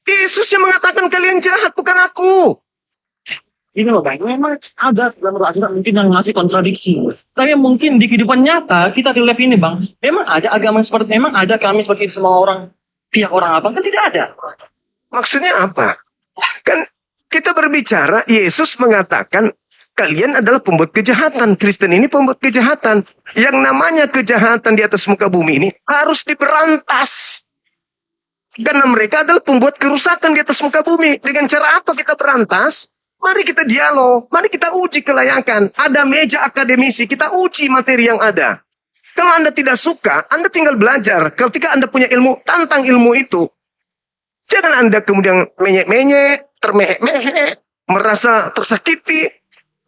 Yesus yang mengatakan kalian jahat, bukan aku. Ini loh bang, memang ada dalam ajaran mungkin yang ngasih kontradiksi. Tapi mungkin di kehidupan nyata kita di live ini bang, memang ada agama seperti, memang ada kami seperti itu semua orang, pihak orang abang kan tidak ada. Maksudnya apa? Kan kita berbicara, Yesus mengatakan kalian adalah pembuat kejahatan. Kristen ini pembuat kejahatan. Yang namanya kejahatan di atas muka bumi ini harus diberantas. Karena mereka adalah pembuat kerusakan di atas muka bumi. Dengan cara apa kita berantas? Mari kita dialog. Mari kita uji kelayakan. Ada meja akademisi. Kita uji materi yang ada. Kalau Anda tidak suka, Anda tinggal belajar. Ketika Anda punya ilmu, tantang ilmu itu. Jangan Anda kemudian menyek-menyek, termehek-mehek, merasa tersakiti.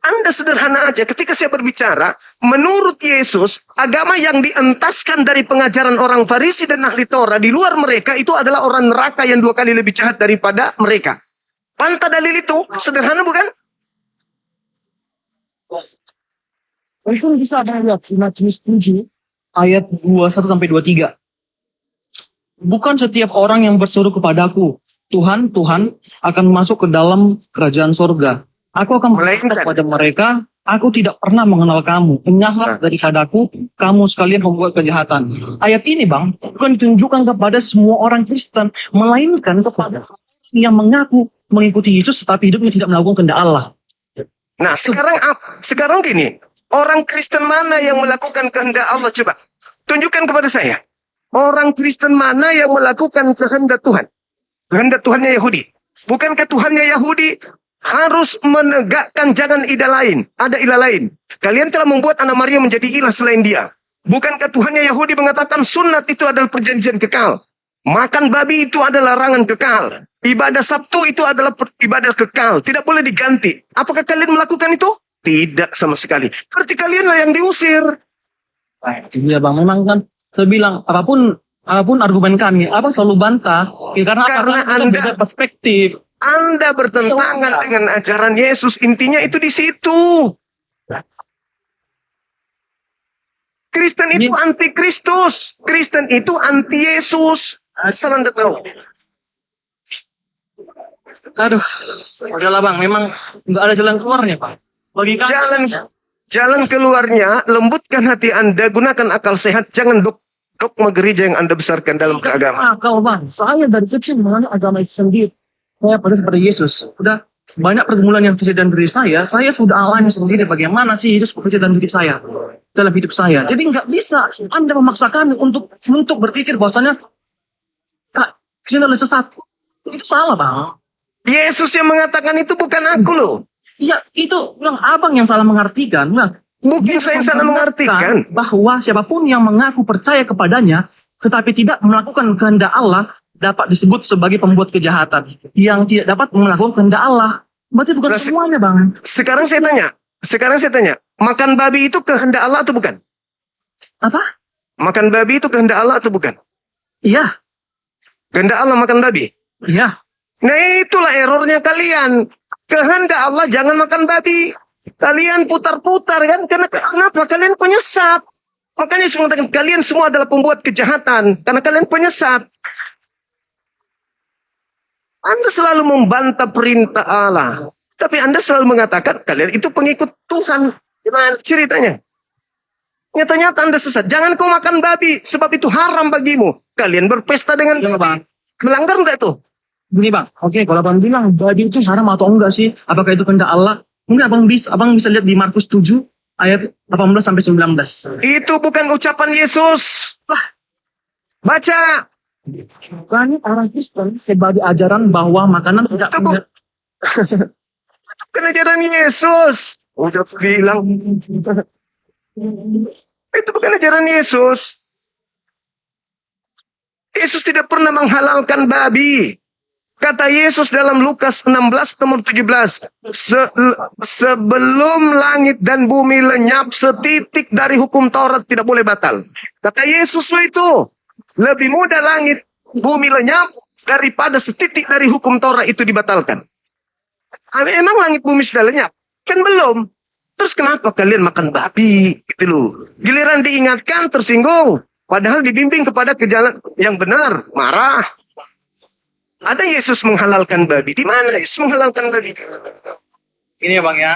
Anda sederhana aja, ketika saya berbicara, menurut Yesus, agama yang dientaskan dari pengajaran orang Farisi dan ahli Torah di luar mereka itu adalah orang neraka yang 2 kali lebih jahat daripada mereka. Pantah dalil itu, sederhana bukan? Mungkin bisa ada lihat di Matius 7 ayat 21-23. Bukan setiap orang yang berseru kepadaku, Tuhan, Tuhan, akan masuk ke dalam kerajaan surga. Aku akan berkata kepada mereka, aku tidak pernah mengenal kamu. Menyahlah daripadaku, kamu sekalian pembuat kejahatan. Ayat ini bang, bukan ditunjukkan kepada semua orang Kristen, melainkan kepada yang mengaku mengikuti Yesus, tetapi hidupnya tidak melakukan kehendak Allah. Nah, sekarang gini, orang Kristen mana yang melakukan kehendak Allah? Coba, tunjukkan kepada saya. Orang Kristen mana yang melakukan kehendak Tuhan? Kehendak Tuhannya Yahudi. Bukankah Tuhannya Yahudi harus menegakkan jangan ilah lain. Ada ilah lain. Kalian telah membuat anak Maria menjadi ilah selain dia. Bukankah Tuhannya Yahudi mengatakan sunat itu adalah perjanjian kekal. Makan babi itu adalah larangan kekal. Ibadah Sabtu itu adalah ibadah kekal. Tidak boleh diganti. Apakah kalian melakukan itu? Tidak sama sekali. Berarti kalianlah yang diusir. Iya bang, memang kan saya bilang apapun argumen kami, abang selalu bantah. Ya, karena Karena beda perspektif. Anda bertentangan dengan ajaran Yesus. Intinya itu di situ. Kristen itu anti Kristus. Kristen itu anti Yesus. Asal Anda tahu. Aduh, udahlah bang, memang nggak ada jalan keluarnya pak. Bagi kami, Jalan keluarnya, lembutkan hati Anda, gunakan akal sehat, jangan dogma gereja yang Anda besarkan dalam beragama. akal bang, saya dari kecil mengenal agama itu sendiri. Saya pada seperti Yesus. Udah banyak pergumulan yang terjadi dalam diri saya sudah alami sendiri bagaimana sih Yesus bekerja dalam diri saya, dalam hidup saya. Jadi nggak bisa Anda memaksa kami untuk berpikir bahwasanya Kristen adalah sesat. Itu salah bang. Yesus yang mengatakan itu bukan aku loh. Ya itu yang abang yang salah mengartikan. Bukan saya yang salah mengartikan. Bahwa siapapun yang mengaku percaya kepadanya tetapi tidak melakukan kehendak Allah dapat disebut sebagai pembuat kejahatan yang tidak dapat melakukan kehendak Allah. Berarti bukan semuanya bang. Sekarang saya tanya, makan babi itu kehendak Allah atau bukan? Apa? Makan babi itu kehendak Allah atau bukan? Iya. Kehendak Allah makan babi? Iya. Nah itulah errornya kalian. Kehendak Allah jangan makan babi. Kalian putar-putar kan? Kenapa? Kalian penyesat. Makanya Yesus mengatakan kalian semua adalah pembuat kejahatan. Karena kalian penyesat. Anda selalu membantah perintah Allah. Tapi Anda selalu mengatakan kalian itu pengikut Tuhan. Gimana ceritanya? Nyata-nyata Anda sesat. Jangan kau makan babi. Sebab itu haram bagimu. Kalian berpesta dengan babi. Melanggar enggak tuh? Gini bang, oke, kalau abang bilang babi itu haram atau enggak sih? Apakah itu kehendak Allah? Mungkin abang bisa lihat di Markus 7 ayat 18 sampai 19. Itu bukan ucapan Yesus. Baca. Bukan orang Kristen sebagai ajaran bahwa makanan tidak Itu bukan ajaran Yesus. Udah bilang. Itu bukan ajaran Yesus. Yesus tidak pernah menghalalkan babi. Kata Yesus dalam Lukas 16 nomor 17. Sebelum langit dan bumi lenyap, setitik dari hukum Taurat tidak boleh batal. Kata Yesus itu. Lebih mudah langit, bumi lenyap daripada setitik dari hukum Taurat itu dibatalkan. Emang langit bumi sudah lenyap? Kan belum. Terus kenapa kalian makan babi? Gitu loh. Giliran diingatkan tersinggung. Padahal dibimbing kepada ke jalan yang benar. Marah. Ada Yesus menghalalkan babi. Di mana Yesus menghalalkan babi? Ini ya bang ya,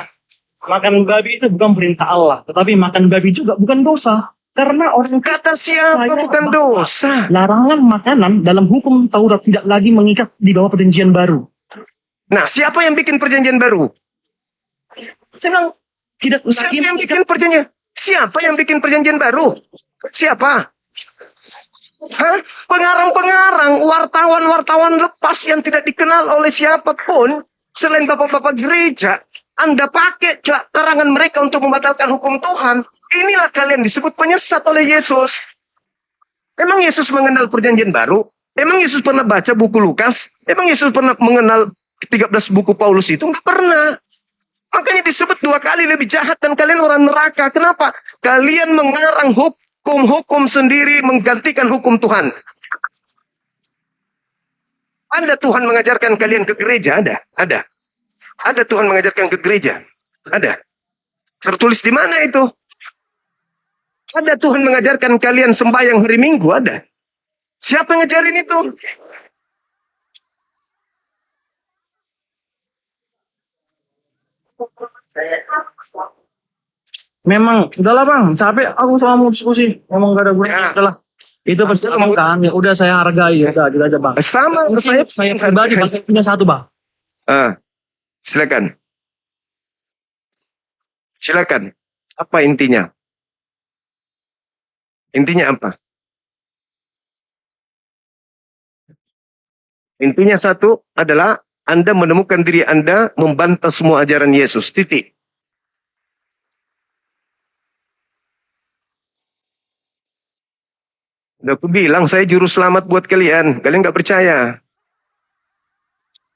makan babi itu bukan perintah Allah, tetapi makan babi juga bukan dosa. Karena orang Kata siapa bukan dosa? larangan makanan dalam hukum Taurat tidak lagi mengikat di bawah perjanjian baru. Nah, siapa yang bikin perjanjian baru? Saya bilang tidak Siapa lagi yang mengikat. bikin perjanjian? Siapa yang bikin perjanjian baru? Siapa? Hah? Pengarang-pengarang, wartawan-wartawan lepas yang tidak dikenal oleh siapapun selain bapak-bapak gereja. Anda pakai keterangan mereka untuk membatalkan hukum Tuhan. Inilah kalian disebut penyesat oleh Yesus. Emang Yesus mengenal perjanjian baru? Emang Yesus pernah baca buku Lukas? Emang Yesus pernah mengenal 13 buku Paulus itu? Enggak pernah. Makanya disebut 2 kali lebih jahat dan kalian orang neraka. Kenapa? Kalian mengarang hukum sendiri menggantikan hukum Tuhan. Ada Tuhan mengajarkan kalian ke gereja? Ada. Ada Tuhan mengajarkan ke gereja? Ada. Tertulis di mana itu? Ada Tuhan mengajarkan kalian sembahyang hari Minggu? Ada. Siapa yang ngajarin itu? Memang, udahlah bang, capek aku sama mau diskusi. Memang gak ada gunanya, Ya. udahlah. Itu perspektif kan, ya udah saya hargai, ya udah gitu aja bang. Sama, Mungkin saya pribadi pasti punya satu bang. Silakan. Silakan. Apa intinya? Intinya apa? Intinya satu adalah Anda menemukan diri Anda membantah semua ajaran Yesus. Titik. Udah aku bilang saya juru selamat buat kalian. Kalian nggak percaya.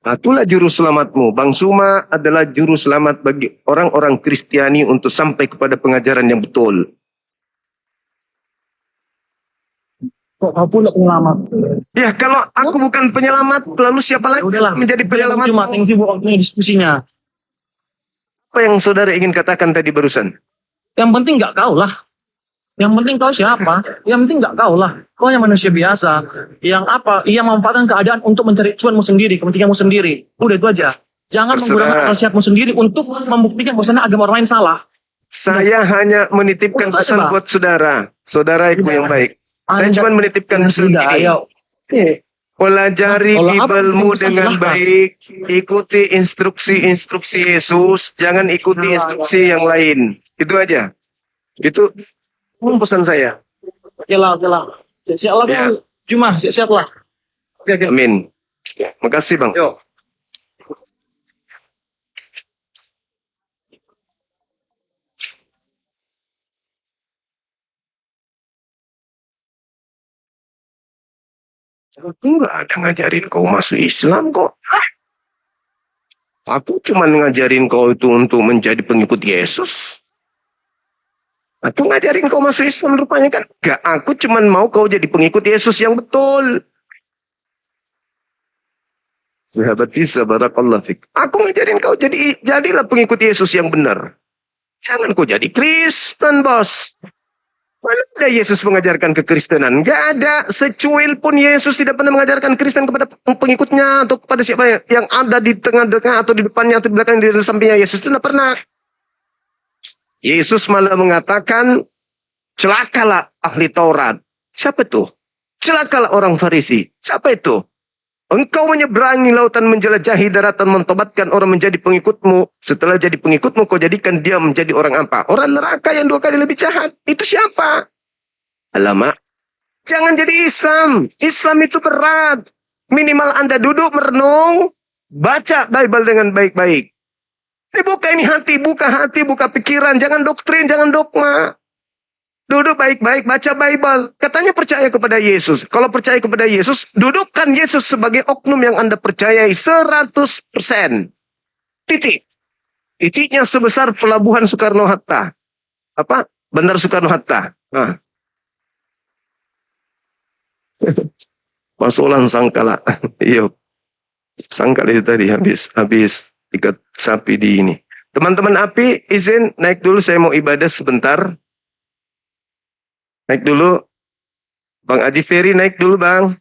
Itulah juru selamatmu. Bang Suma adalah juru selamat bagi orang-orang Kristiani untuk sampai kepada pengajaran yang betul. Kok kau pula penyelamat? Ya kalau aku bukan penyelamat, lalu siapa lagi Udahlah. menjadi penyelamat? Cuma thank you buat waktunya diskusinya. Apa yang saudara ingin katakan tadi barusan? Yang penting nggak kau lah. Yang penting kau siapa? Yang penting nggak kau lah. Kau yang manusia biasa. Yang apa? Ia memanfaatkan keadaan untuk mencari cuanmu sendiri, kepentinganmu sendiri. Udah itu aja. Jangan Terserah. menggunakan akal sehatmu sendiri untuk membuktikan bahwasanya agama orang lain salah. Saya hanya menitipkan Udah, pesan Pak. buat saudara. Saudaraku yang baik. Saya Anda- cuma menitipkan pesan Tidak, ini. ayo. Pelajari Kalau apa, Bibelmu pesan dengan silahkan. baik. Ikuti instruksi-instruksi Yesus. Jangan ikuti instruksi yang lain. Itu aja. Itu pesan saya. Oke lah. Siap lah Ya. kau. Cuma siap lah. Oke. Amin. Makasih Bang. Yuk. Aku nggak ada ngajarin kau masuk Islam kok. Aku cuma ngajarin kau itu untuk menjadi pengikut Yesus. Aku ngajarin kau masuk Islam rupanya kan. Enggak, aku cuma mau kau jadi pengikut Yesus yang betul. Sahabat bisa, barakallah fik. Aku ngajarin kau jadilah pengikut Yesus yang benar. Jangan kau jadi Kristen, bos. Mana ada Yesus mengajarkan kekristenan? Gak ada. Secuil pun Yesus tidak pernah mengajarkan Kristen kepada pengikutnya atau kepada siapa yang ada di tengah-tengah atau di depannya atau di belakang di sampingnya. Yesus itu tidak pernah. Yesus malah mengatakan, celakalah ahli Taurat. Siapa itu? Celakalah orang Farisi. Siapa itu? Engkau menyeberangi lautan, menjelajahi daratan, mentobatkan orang menjadi pengikutmu. Setelah jadi pengikutmu, kau jadikan dia menjadi orang apa? Orang neraka yang 2 kali lebih jahat. Itu siapa? Alamak. Jangan jadi Islam. Islam itu berat. Minimal Anda duduk merenung, baca Bible dengan baik-baik. Buka hati, buka pikiran. Jangan doktrin, jangan dogma. Duduk baik-baik, baca Bible. Katanya percaya kepada Yesus. Kalau percaya kepada Yesus, dudukkan Yesus sebagai oknum yang Anda percayai 100%. Titik. Titiknya sebesar pelabuhan Soekarno-Hatta. Apa? Bandar Soekarno-Hatta. Nah. Masulan sangkala. Iya. Sangkala itu tadi habis ikat sapi di ini. Teman-teman API, izin naik dulu, saya mau ibadah sebentar. Naik dulu. Bang Adi Ferry naik dulu, Bang.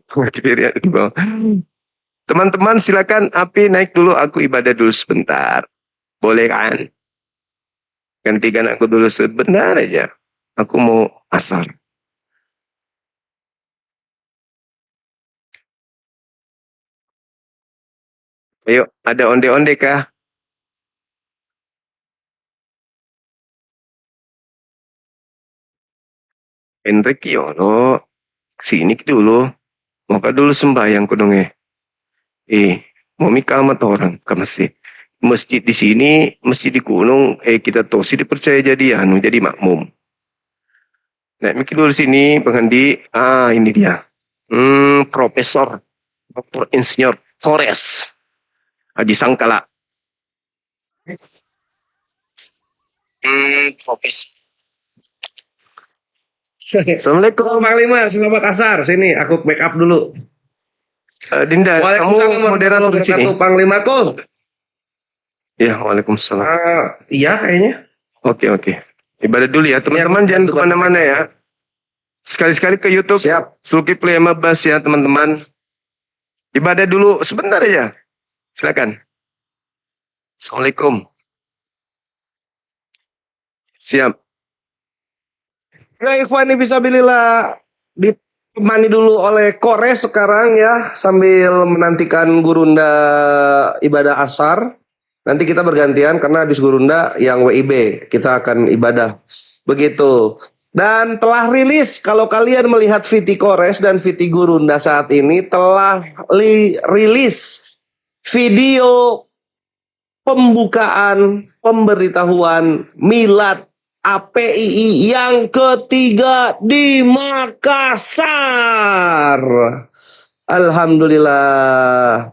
Bang Adi Ferry ada di bawah. Teman-teman silakan API naik dulu, aku ibadah dulu sebentar. Boleh kan? Gantikan aku dulu sebentar aja. Aku mau asar. Ayo, ada onde-onde kah? Hendrik Yono, sini dulu. Mau dulu sembahyang ku dong mau mikamat orang ke masjid. Masjid di sini, masjid di gunung, kita tosi dipercaya jadi jadi makmum. Nah, mikir dulu sini, Bang Andi. Ini dia. Profesor, Dr. Insinyur Torres, Haji Sangkala. Profesor. Assalamualaikum. Panglima, selamat asar. Sini, aku backup dulu. Dinda, kamu moderator di sini. Panglimaku. Ya, waalaikumsalam. Iya, kayaknya. Oke. Ibadah dulu ya, teman-teman. Jangan kemana-mana ya. Sekali-sekali ke YouTube. Siap. Zulkifli Abbas ya, teman-teman. Ibadah dulu sebentar aja. Silakan. Assalamualaikum. Siap. Nah, Ikhwani fisabilillah ditemani dulu oleh Kores sekarang ya, sambil menantikan Gurunda ibadah asar. Nanti kita bergantian karena habis Gurunda yang WIB kita akan ibadah. Begitu. Dan telah rilis, kalau kalian melihat Viti Kores dan Viti Gurunda saat ini telah rilis video pembukaan pemberitahuan milad APII yang ketiga di Makassar. Alhamdulillah.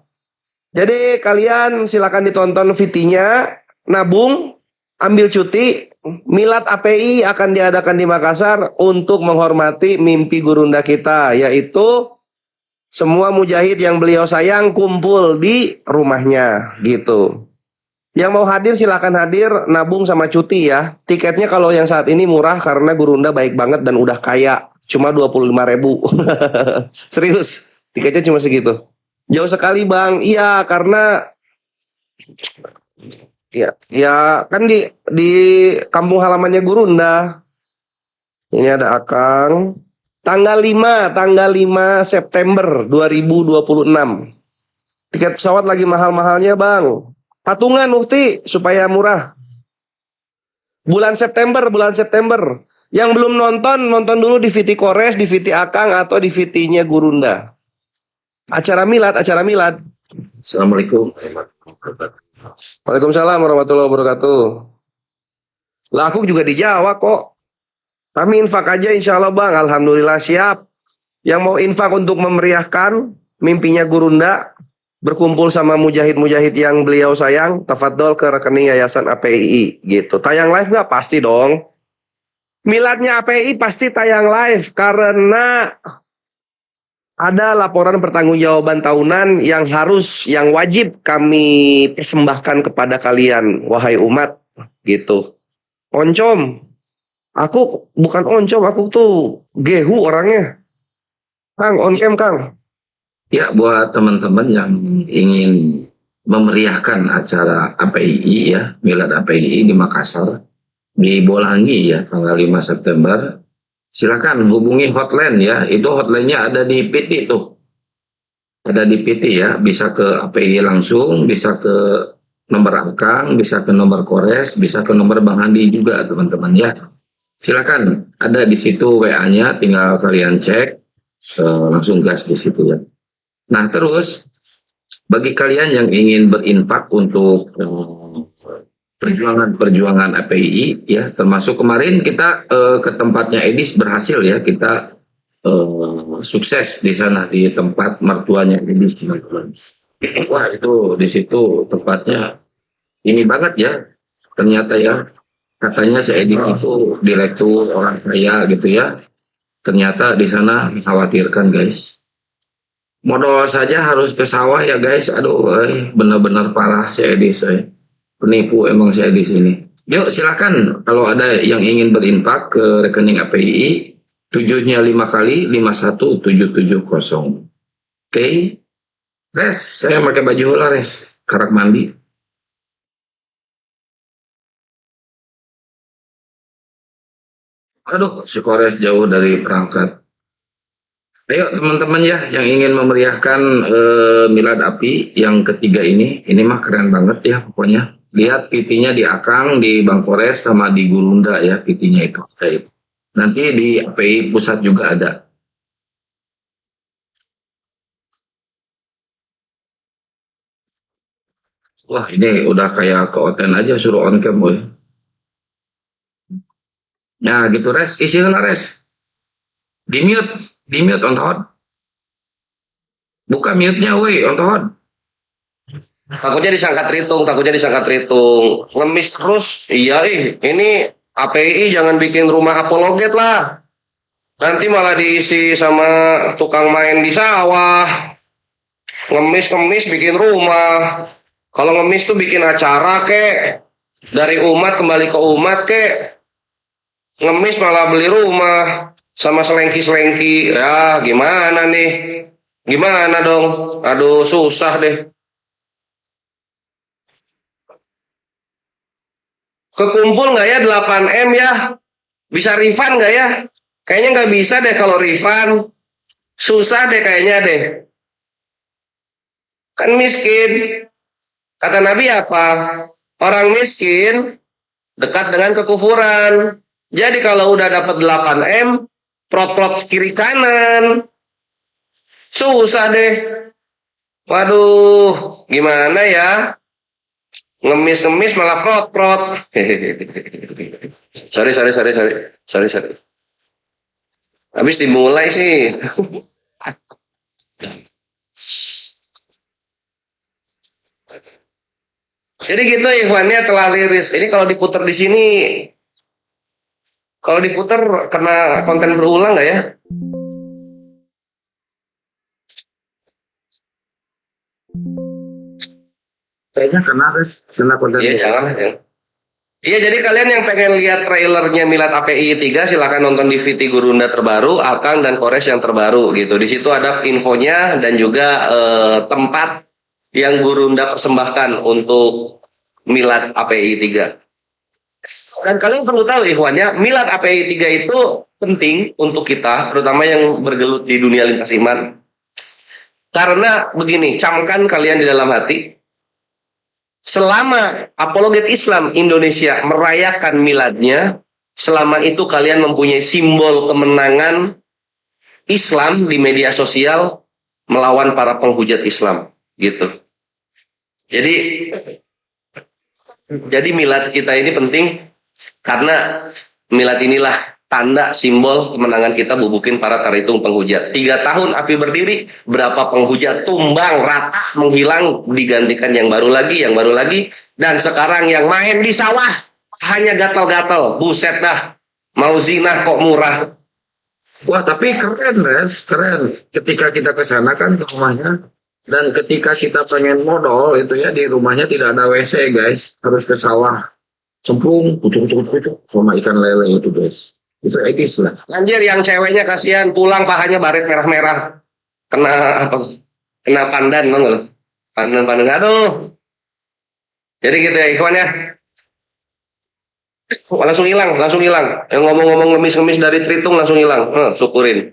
Jadi kalian silakan ditonton VT-nya, nabung, ambil cuti, Milad API akan diadakan di Makassar untuk menghormati mimpi gurunda kita, yaitu semua mujahid yang beliau sayang kumpul di rumahnya gitu. Yang mau hadir silakan hadir, nabung sama cuti ya. Tiketnya kalau yang saat ini murah karena gurunda baik banget dan udah kaya. Cuma 25.000. Serius, tiketnya cuma segitu. Jauh sekali bang. Iya karena ya kan di kampung halamannya gurunda. Ini ada Akang. Tanggal 5 September 2026. Tiket pesawat lagi mahal-mahalnya bang. Patungan Uhti supaya murah. Bulan September. Yang belum nonton dulu di VT Kores, di VT Akang atau di VT-nya Gurunda. Acara milad. Assalamualaikum. Waalaikumsalam warahmatullahi wabarakatuh. Lah aku juga di Jawa kok. Kami infak aja insya Allah bang. Alhamdulillah siap. Yang mau infak untuk memeriahkan mimpinya Gurunda, berkumpul sama mujahid-mujahid yang beliau sayang, tafadhol ke rekening Yayasan APII gitu. Tayang live nggak? Pasti dong. Miladnya APII pasti tayang live karena ada laporan pertanggungjawaban tahunan yang wajib kami persembahkan kepada kalian, wahai umat, gitu. Oncom, aku bukan oncom, aku tuh gehu orangnya. Kang, on cam Kang. Ya, buat teman-teman yang ingin memeriahkan acara APII ya, Milad APII di Makassar, di Bolangi ya, tanggal 5 September, silakan hubungi hotline ya, itu hotline-nya ada di PT tuh. Ada di PT ya, bisa ke APII langsung, bisa ke nomor Akang, bisa ke nomor Kores, bisa ke nomor Bang Handi juga teman-teman ya. Silakan, ada di situ WA-nya, tinggal kalian cek, langsung gas di situ ya. Nah terus bagi kalian yang ingin berinfak untuk perjuangan APII ya, termasuk kemarin kita ke tempatnya Edis berhasil ya, kita sukses di sana di tempat mertuanya Edis. Wah itu di situ tempatnya ini banget ya, ternyata ya, katanya si Edis itu direktur orang kaya gitu ya. Ternyata di sana mengkhawatirkan guys. Modal saja harus ke sawah ya guys. Aduh, benar-benar parah si Edis. Penipu emang si Edis ini. Yuk silakan kalau ada yang ingin berinfak ke rekening APII, 7-nya 5 kali 51770. Oke. Res, saya pakai baju hula res. Karak mandi. Aduh, si Kores jauh dari perangkat. Ayo teman-teman ya yang ingin memeriahkan Milad API yang ketiga ini mah keren banget ya pokoknya. Lihat PT-nya di Akang, di Bangkores sama di Gurunda ya PT-nya itu. Nanti di API pusat juga ada. Wah ini udah kayak ke Oten aja suruh on cam boy. Nah gitu res, isi lah res. Di mute on hot. Buka mute-nya woi on hot. Takutnya disangka tritung. Ngemis terus. Iya ini API jangan bikin rumah apologet lah. Nanti malah diisi sama tukang main di sawah. Ngemis bikin rumah. Kalau ngemis tuh bikin acara kek. Dari umat kembali ke umat kek. Ngemis malah beli rumah. Sama selengki-selengki. Ya gimana nih? Gimana dong? Aduh susah deh. Kekumpul nggak ya 8M ya? Bisa refund nggak ya? Kayaknya nggak bisa deh kalau refund. Susah deh kayaknya deh. Kan miskin. Kata Nabi apa? Orang miskin dekat dengan kekufuran. Jadi kalau udah dapat 8M, prot-prot kiri kanan. Susah deh. Waduh, gimana ya? Ngemis malah prot-prot. Sorry. Habis dimulai sih. Jadi gitu ikhwannya telah liris. Ini kalau diputar di sini Kalau diputar kena konten berulang nggak ya? Kayaknya kena konten. Iya, jangan ya. Iya, jadi kalian yang pengen lihat trailernya Milad API 3 silahkan nonton di VT Gurunda terbaru, Akang dan Kores yang terbaru gitu. Di situ ada infonya dan juga tempat yang Gurunda persembahkan untuk Milad API 3. Dan kalian perlu tahu ikhwannya, Milad API 3 itu penting untuk kita, terutama yang bergelut di dunia lintas iman. Karena begini, camkan kalian di dalam hati, selama apologet Islam Indonesia merayakan miladnya, selama itu kalian mempunyai simbol kemenangan Islam di media sosial melawan para penghujat Islam, gitu. Jadi milad kita ini penting karena milad inilah tanda simbol kemenangan kita bubukin para taritung penghujat. 3 tahun api berdiri, berapa penghujat tumbang, rata, menghilang, digantikan yang baru lagi. Dan sekarang yang main di sawah hanya gatal-gatal. Buset dah, mau zina kok murah. Wah, tapi keren, Res. Keren. Ketika kita ke sana kan ke rumahnya. Dan ketika kita pengen modal itu ya, di rumahnya tidak ada WC, guys. Harus ke sawah. Cemplung, kucuk sama ikan lele itu, guys. Itu edis lah. Anjir, yang ceweknya kasihan pulang pahanya baret merah-merah. Kena apa? Kena pandan, loh. Pandan. Aduh. Jadi gitu ya, ikhwan ya. Langsung hilang. Yang ngomong-ngomong ngemis-ngemis dari Tritung langsung hilang. Syukurin.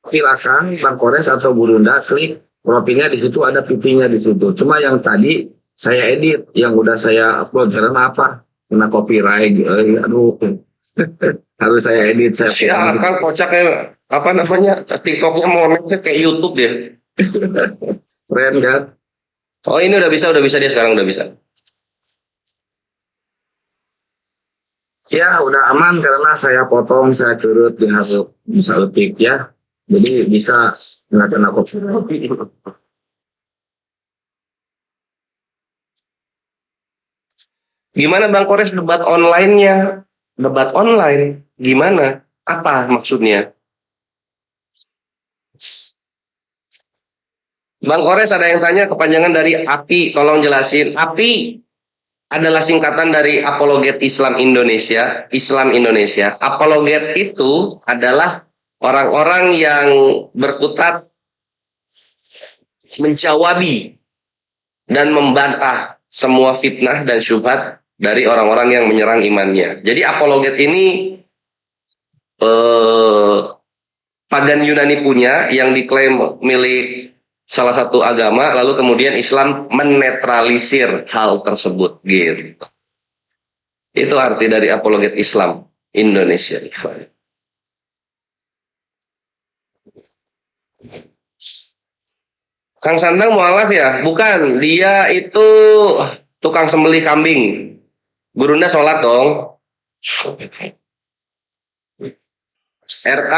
Silakan Bang Kores atau Gurunda klik profilnya, di situ ada pipinya di situ. Cuma yang tadi saya edit, yang udah saya upload karena apa? Kena copyright. Aduh. Harus saya edit. Ya kan kocaknya apa namanya? TikToknya monetnya kayak YouTube dia. Keren kan? Oh, ini udah bisa dia sekarang udah bisa. Ya udah aman karena saya potong, saya curut, dia harus bisa etik ya. Jadi bisa nggak kena copyright. Gimana Bang Kores debat online-nya? Debat online gimana? Apa maksudnya? Bang Kores ada yang tanya kepanjangan dari API, tolong jelasin. API adalah singkatan dari Apologet Islam Indonesia. Apologet itu adalah orang-orang yang berkutat menjawabi dan membantah semua fitnah dan syubhat dari orang-orang yang menyerang imannya. Jadi apologet ini pagan Yunani punya yang diklaim milik salah satu agama, lalu kemudian Islam menetralisir hal tersebut gitu. Itu arti dari apologet Islam Indonesia. Kang Sandang mualaf ya? Bukan, dia itu tukang sembelih kambing. Gurunda sholat dong. RK,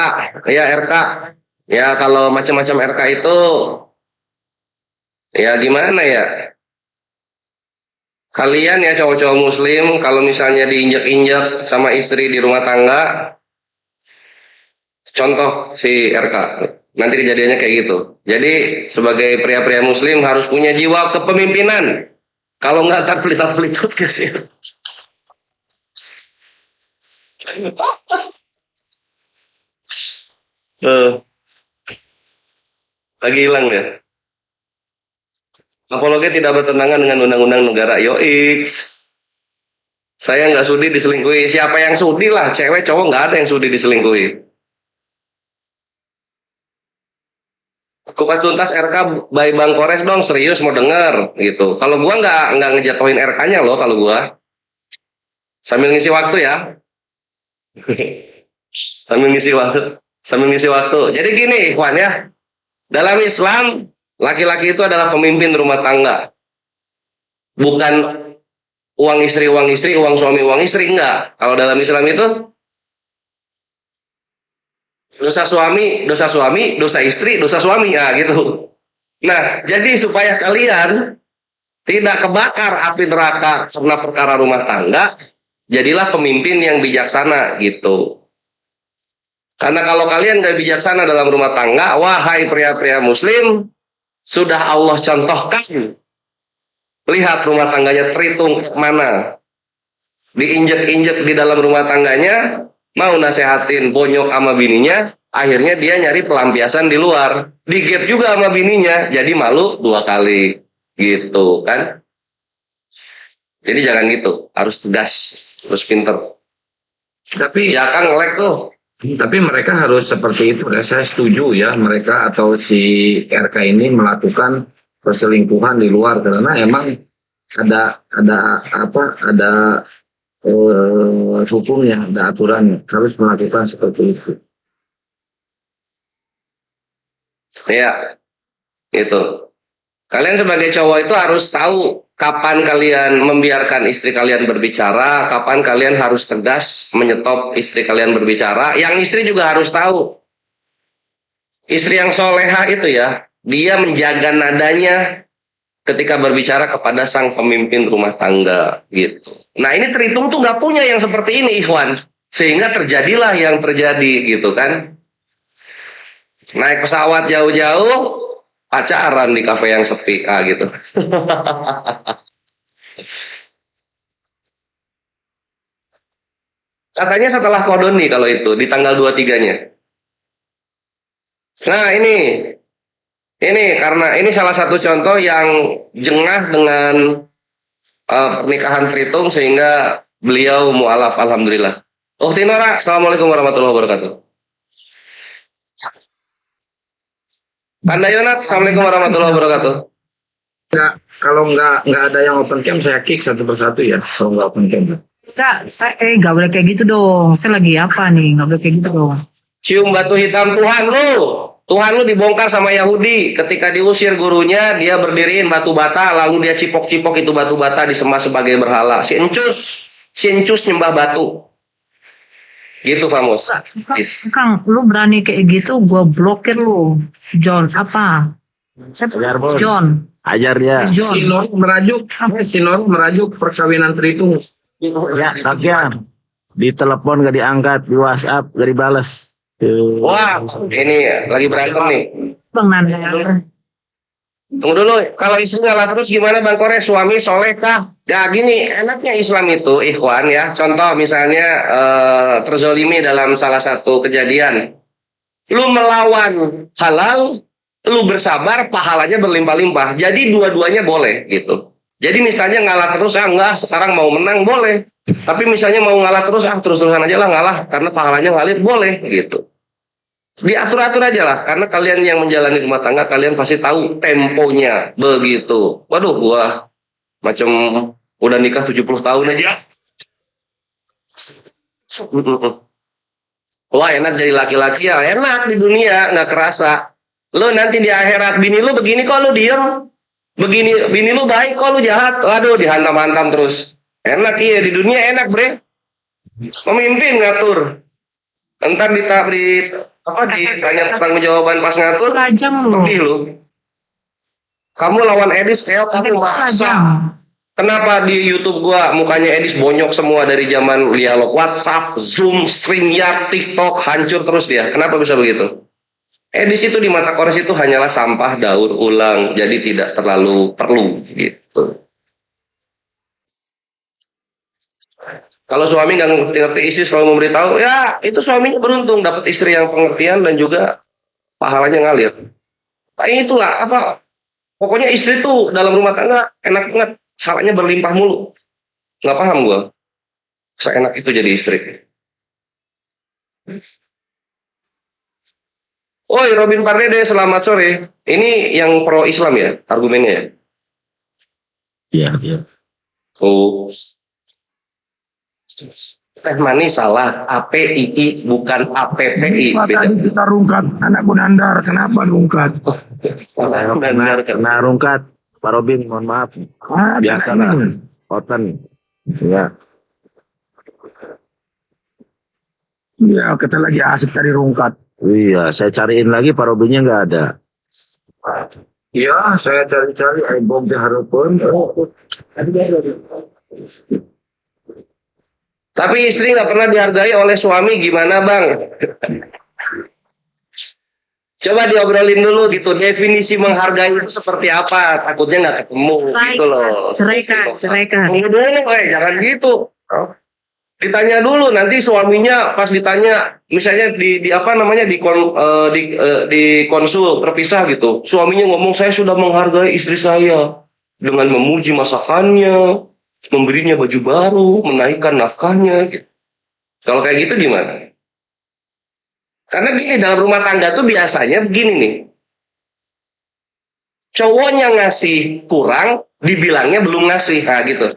ya RK. Ya kalau macam-macam RK itu, ya gimana ya? Kalian ya cowok-cowok muslim, kalau misalnya diinjak-injak sama istri di rumah tangga, contoh si RK. Nanti kejadiannya kayak gitu. Jadi sebagai pria-pria muslim harus punya jiwa kepemimpinan. Kalau nggak ntar pelitat-pelitut guys ya. Lagi hilang ya. Apologet tidak bertentangan dengan undang-undang negara. Yoix. Saya nggak sudi diselingkuhi. Siapa yang sudi lah? Cewek cowok nggak ada yang sudi diselingkuhi. Kupas tuntas RK by Bang Kores dong, serius mau denger gitu. Kalau gua nggak ngejatuhin RK-nya loh kalau gua. Sambil ngisi waktu ya. sambil ngisi waktu. Jadi gini, ikhwan ya. Dalam Islam, laki-laki itu adalah pemimpin rumah tangga. Bukan uang istri, uang suami, enggak. Kalau dalam Islam itu dosa suami, dosa istri, dosa suami, ya gitu. Nah, jadi supaya kalian tidak kebakar api neraka karena perkara rumah tangga, jadilah pemimpin yang bijaksana gitu. Karena kalau kalian gak bijaksana dalam rumah tangga, wahai pria-pria muslim, sudah Allah contohkan. Lihat rumah tangganya terhitung mana. Diinjek-injek di dalam rumah tangganya, mau nasehatin bonyok sama bininya, akhirnya dia nyari pelampiasan di luar. Digep juga sama bininya, jadi malu 2 kali. Gitu kan. Jadi jangan gitu, harus tegas, harus pinter. Tapi Ya kan ngelek tuh. Tapi mereka harus seperti itu. Ya. Saya setuju ya mereka atau si RK ini melakukan perselingkuhan di luar karena emang ada hukumnya, ada aturannya harus melakukan seperti itu. Ya, itu. Kalian sebagai cowok itu harus tahu kapan kalian membiarkan istri kalian berbicara, kapan kalian harus tegas menyetop istri kalian berbicara. Yang istri juga harus tahu. Istri yang soleha itu ya, dia menjaga nadanya ketika berbicara kepada sang pemimpin rumah tangga gitu. Nah ini terhitung tuh gak punya yang seperti ini Ikhwan. Sehingga terjadilah yang terjadi gitu kan. Naik pesawat jauh-jauh, pacaran di kafe yang sepi gitu. Katanya setelah kodoni kalau itu di tanggal 23-nya. Nah ini karena ini salah satu contoh yang jengah dengan pernikahan terhitung sehingga beliau mualaf alhamdulillah. Ukhti Nora, assalamualaikum warahmatullahi wabarakatuh. Anda Yonat, assalamualaikum warahmatullahi wabarakatuh. Kalau nggak ada yang open cam saya kick satu persatu ya kalau nggak open cam. Nggak boleh kayak gitu dong. Saya lagi apa nih? Nggak boleh kayak gitu dong. Cium batu hitam Tuhan lu dibongkar sama Yahudi. Ketika diusir gurunya, dia berdiriin batu bata, lalu dia cipok-cipok itu batu bata disembah sebagai berhala. Si Encus nyembah batu. Gitu Famos. Kang, lu berani kayak gitu, gua blokir lu. John, apa? Ajar, Bos. John. Ajar dia. John. Sinor merajuk perkawinan terhitung. Ya, tagihan. Di telepon gak diangkat, di WhatsApp gak dibales. Wah, ini lagi berantem nih. Bang Nanda. Tunggu dulu, kalau istri ngalah terus gimana Bang Kore? Suami soleh kah? Ya gini, enaknya Islam itu, ikhwan ya. Contoh misalnya terzolimi dalam salah satu kejadian. Lu melawan halal, lu bersabar, pahalanya berlimpah-limpah. Jadi dua-duanya boleh gitu. Jadi misalnya ngalah terus, enggak, sekarang mau menang, boleh. Tapi misalnya mau ngalah terus, terus-terusan aja lah ngalah. Karena pahalanya ngalir, boleh gitu. Diatur-atur aja lah, karena kalian yang menjalani rumah tangga, kalian pasti tahu temponya begitu. Waduh, gua macam udah nikah 70 tahun aja. Wah enak jadi laki-laki ya, enak di dunia, nggak kerasa. Lo nanti di akhirat, bini lu begini kok lu diem. Begini, bini lu baik kok lu jahat. Waduh, dihantam-hantam terus. Enak iya, di dunia enak bre. Pemimpin ngatur. Entar ditanya tentang jawaban pas ngatur, Rajang lu. pergi lu. Kamu lawan Edis keok kamu maksa. Rajang. Kenapa di YouTube gua mukanya Edis bonyok semua dari zaman dialog WhatsApp, Zoom, StreamYard, TikTok hancur terus dia. Kenapa bisa begitu? Edis itu di mata Kores itu hanyalah sampah daur ulang, jadi tidak terlalu perlu gitu. Kalau suami nggak ngerti istri selalu memberitahu, ya itu suaminya beruntung dapat istri yang pengertian dan juga pahalanya ngalir. Nah, itulah apa? Pokoknya istri tuh dalam rumah tangga enak banget, pahalanya berlimpah mulu. Nggak paham gua, seenak itu jadi istri. Oi Robin Pardede, selamat sore. Ini yang pro Islam ya argumennya ya? Iya, iya. Oh. Teh manis salah, APII bukan APPI. Beda. Tadi kita rungkat, anak Gunandar, kenapa rungkat? Benar, Kena rungkat, Pak Robin, mohon maaf. Biasa lah, oten. Ya. Ya, kita lagi asik tadi rungkat. Iya, saya cariin lagi Pak Robinnya nggak ada. Iya, saya cari-cari album di Harapun. Tapi istri nggak pernah dihargai oleh suami, gimana bang? Coba diobrolin dulu gitu, definisi menghargai itu seperti apa? Takutnya nggak ketemu gitu loh. Ceraikan. Tunggu dulu, jangan gitu. Ditanya dulu, nanti suaminya pas ditanya, misalnya di apa namanya di konsul terpisah gitu, suaminya ngomong saya sudah menghargai istri saya dengan memuji masakannya, memberinya baju baru, menaikkan nafkahnya. Gitu. Kalau kayak gitu gimana? Karena gini, dalam rumah tangga tuh biasanya begini nih. Cowoknya ngasih kurang, dibilangnya belum ngasih. Nah gitu.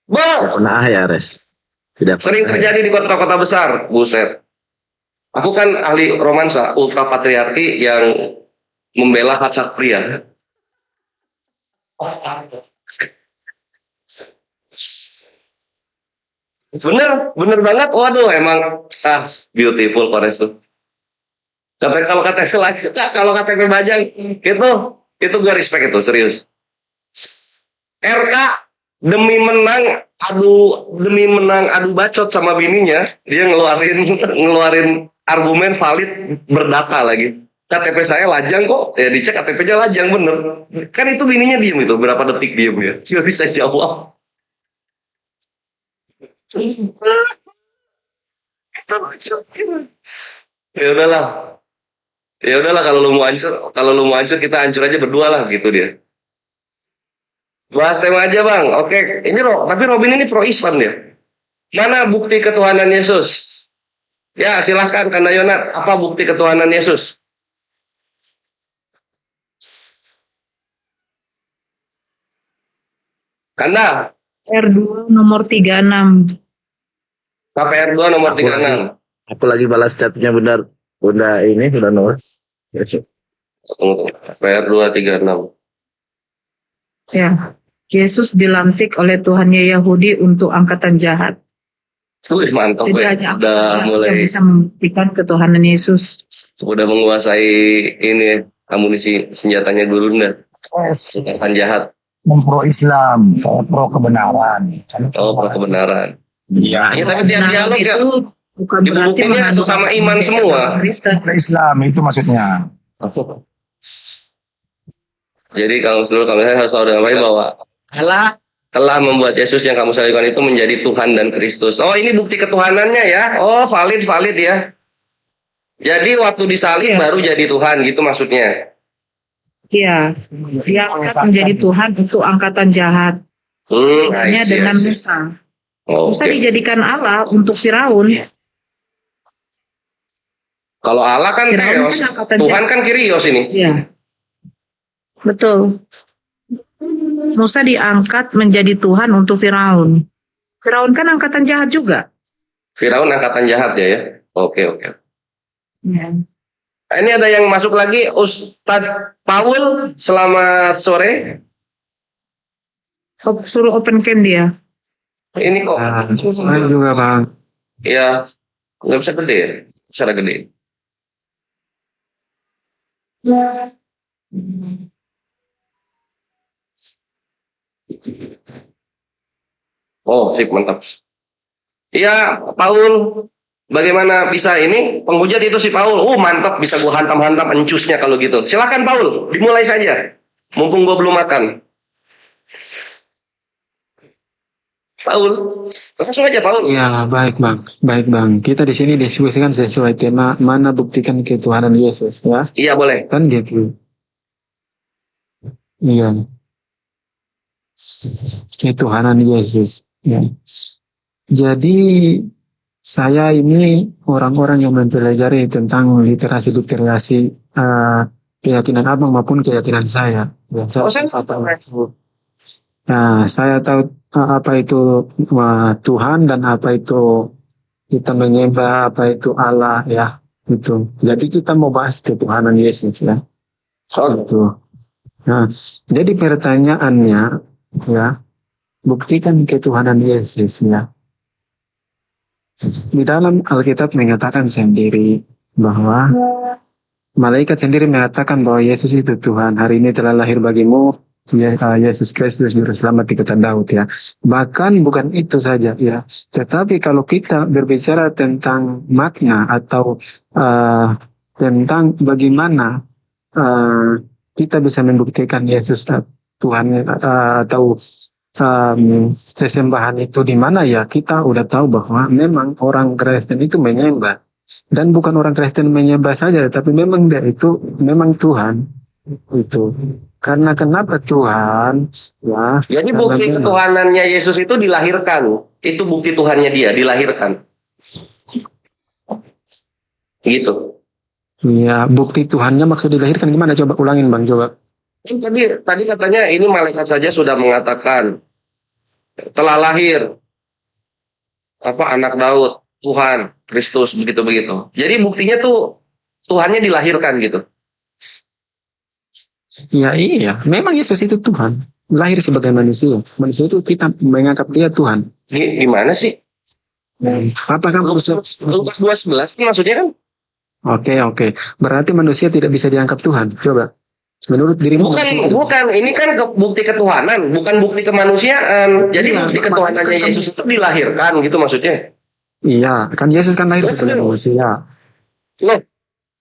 Tidak pernah ya, Res. Tidak Sering pernah. terjadi di kota-kota besar. Buset. Aku kan ahli romansa, ultra patriarki yang membela hak pria. Bener banget. Waduh, emang beautiful Kores tuh. Kalau KTP lagi, kalau KTP Bajang itu gue respect itu serius. RK demi menang adu bacot sama bininya, dia ngeluarin argumen valid berdata lagi. KTP saya lajang kok, ya dicek KTP-nya lajang bener. Kan itu bininya diem itu, berapa detik diem ya, dia bisa jawab. Kita lucu. Ya udahlah. Ya udahlah kalau lu mau hancur kita hancur aja berdua lah gitu dia. Bahas tema aja bang. Oke, ini tapi Robin ini pro Islam dia. Mana bukti ketuhanan Yesus? Ya silahkan Kanda Yonat. Apa bukti ketuhanan Yesus? Kanda. R2 nomor 36. KPR 2 nomor 36. Aku lagi balas chatnya benar. Udah ini sudah nulis. KPR 236. Ya. Yesus dilantik oleh Tuhannya Yahudi untuk angkatan jahat. Wih mantap. Jadi hanya Udah angkatan mulai yang bisa membuktikan ketuhanan Yesus. udah menguasai ini amunisi senjatanya Gurunda. Angkatan jahat. Pro Islam, saya pro kebenaran. Oh, pro kebenaran. Iya, Ya, tapi tiap dialog ya itu bukan berarti dibuktinya mengandung sesama iman semua. Kristen. pro Islam itu maksudnya. Jadi kalau misalnya harus tahu dengan baik bahwa Allah telah membuat Yesus yang kamu salibkan itu menjadi Tuhan dan Kristus. Oh, ini bukti ketuhanannya ya. Oh, valid ya. Jadi waktu disalib baru jadi Tuhan gitu maksudnya. Iya, diangkat menjadi Tuhan untuk angkatan jahat. Bedanya I see. dengan Musa. Oh, Musa oke. dijadikan Allah untuk Firaun. Kalau Allah kan Firaun Theos, kan angkatan Tuhan kan Kyrios ini. Iya, betul. Musa diangkat menjadi Tuhan untuk Firaun. Firaun kan angkatan jahat juga. Firaun angkatan jahat ya. Oke. Ya. Ini ada yang masuk lagi, Ustadz Paul. Selamat sore. Suruh open cam dia. Ini kok. Saya juga bang. Ya, nggak bisa gede ya. Secara gede. Oh, sip, mantap. Iya, Paul. Bagaimana bisa ini? Penghujat itu si Paul. Mantap, bisa gua hantam-hantam encusnya kalau gitu. Silakan Paul, dimulai saja. Mumpung gua belum makan. Paul, langsung aja Paul. Ya baik bang. Kita di sini diskusikan sesuai tema mana buktikan ketuhanan Yesus ya. Iya boleh. Kan gitu. Iya. Ketuhanan Yesus. Ya. Jadi saya ini orang-orang yang mempelajari tentang literasi keyakinan abang maupun keyakinan saya. Ya, saya tahu apa itu Tuhan dan apa itu kita menyembah apa itu Allah ya itu. Jadi kita mau bahas ketuhanan Yesus ya. Gitu. Nah, jadi pertanyaannya ya, buktikan ketuhanan Yesus ya. Di dalam Alkitab menyatakan sendiri bahwa Malaikat sendiri mengatakan bahwa Yesus itu Tuhan. Hari ini telah lahir bagimu Yesus Kristus Juru Selamat di kota Daud ya. Bahkan bukan itu saja ya. Tetapi kalau kita berbicara tentang makna atau tentang bagaimana kita bisa membuktikan Yesus Tuhan atau sesembahan itu di mana ya, kita udah tahu bahwa memang orang Kristen itu menyembah. Dan bukan orang Kristen menyembah saja, tapi memang dia itu memang Tuhan itu. Karena kenapa Tuhan? Ya. Jadi karena bukti memang- ketuhanannya Yesus itu dilahirkan. Itu bukti Tuhannya dia, dilahirkan. Gitu. Ya, bukti Tuhannya maksud dilahirkan gimana? Coba ulangin Bang, coba. Tadi katanya ini malaikat saja sudah mengatakan telah lahir anak Daud, Tuhan, Kristus, begitu-begitu. Jadi buktinya tuh Tuhannya dilahirkan gitu. Ya iya, memang Yesus itu Tuhan. Lahir sebagai manusia. Manusia itu kita menganggap dia Tuhan. Gimana sih? Apa kamu Lukas 2:11 itu maksudnya kan? Oke. Berarti manusia tidak bisa dianggap Tuhan. Coba. Menurut dirimu Bukan. Ini kan bukti ketuhanan, bukan bukti kemanusiaan. Jadi Iya, bukti makanya ketuhanannya kan Yesus itu dilahirkan gitu maksudnya. Iya, kan Yesus kan lahir sebagai manusia. Loh,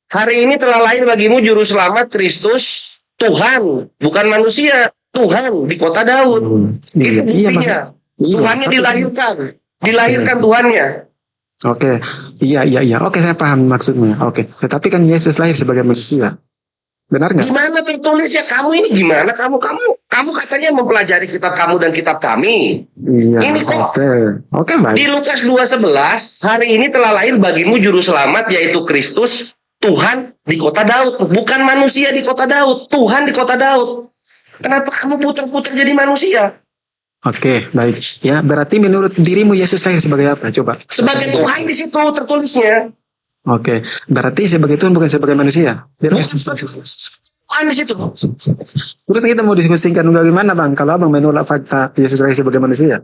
hari ini telah lahir bagimu juru selamat Kristus Tuhan, bukan manusia. Tuhan di kota Daud. Iya, Itu iya, buktinya. iya, Tuhannya tapi- dilahirkan Tuhannya. Oke, iya. Oke, saya paham maksudnya. Oke, tetapi kan Yesus lahir sebagai manusia. Benar nggak? Gimana tertulis ya kamu ini gimana kamu katanya mempelajari kitab kamu dan kitab kami. Iya. Ini kok Oke, baik. di Lukas 2:11 hari ini telah lahir bagimu juru selamat yaitu Kristus Tuhan di kota Daud, bukan manusia di kota Daud, Tuhan di kota Daud. Kenapa kamu putar-putar jadi manusia? Oke, baik. Ya, berarti menurut dirimu Yesus lahir sebagai apa? Coba. Sebagai Tuhan di situ tertulisnya. Oke, berarti sebagai Tuhan bukan sebagai manusia. Tuhan di situ. Terus kita mau diskusikan bagaimana Bang kalau Abang menolak fakta Yesus lahir sebagai manusia?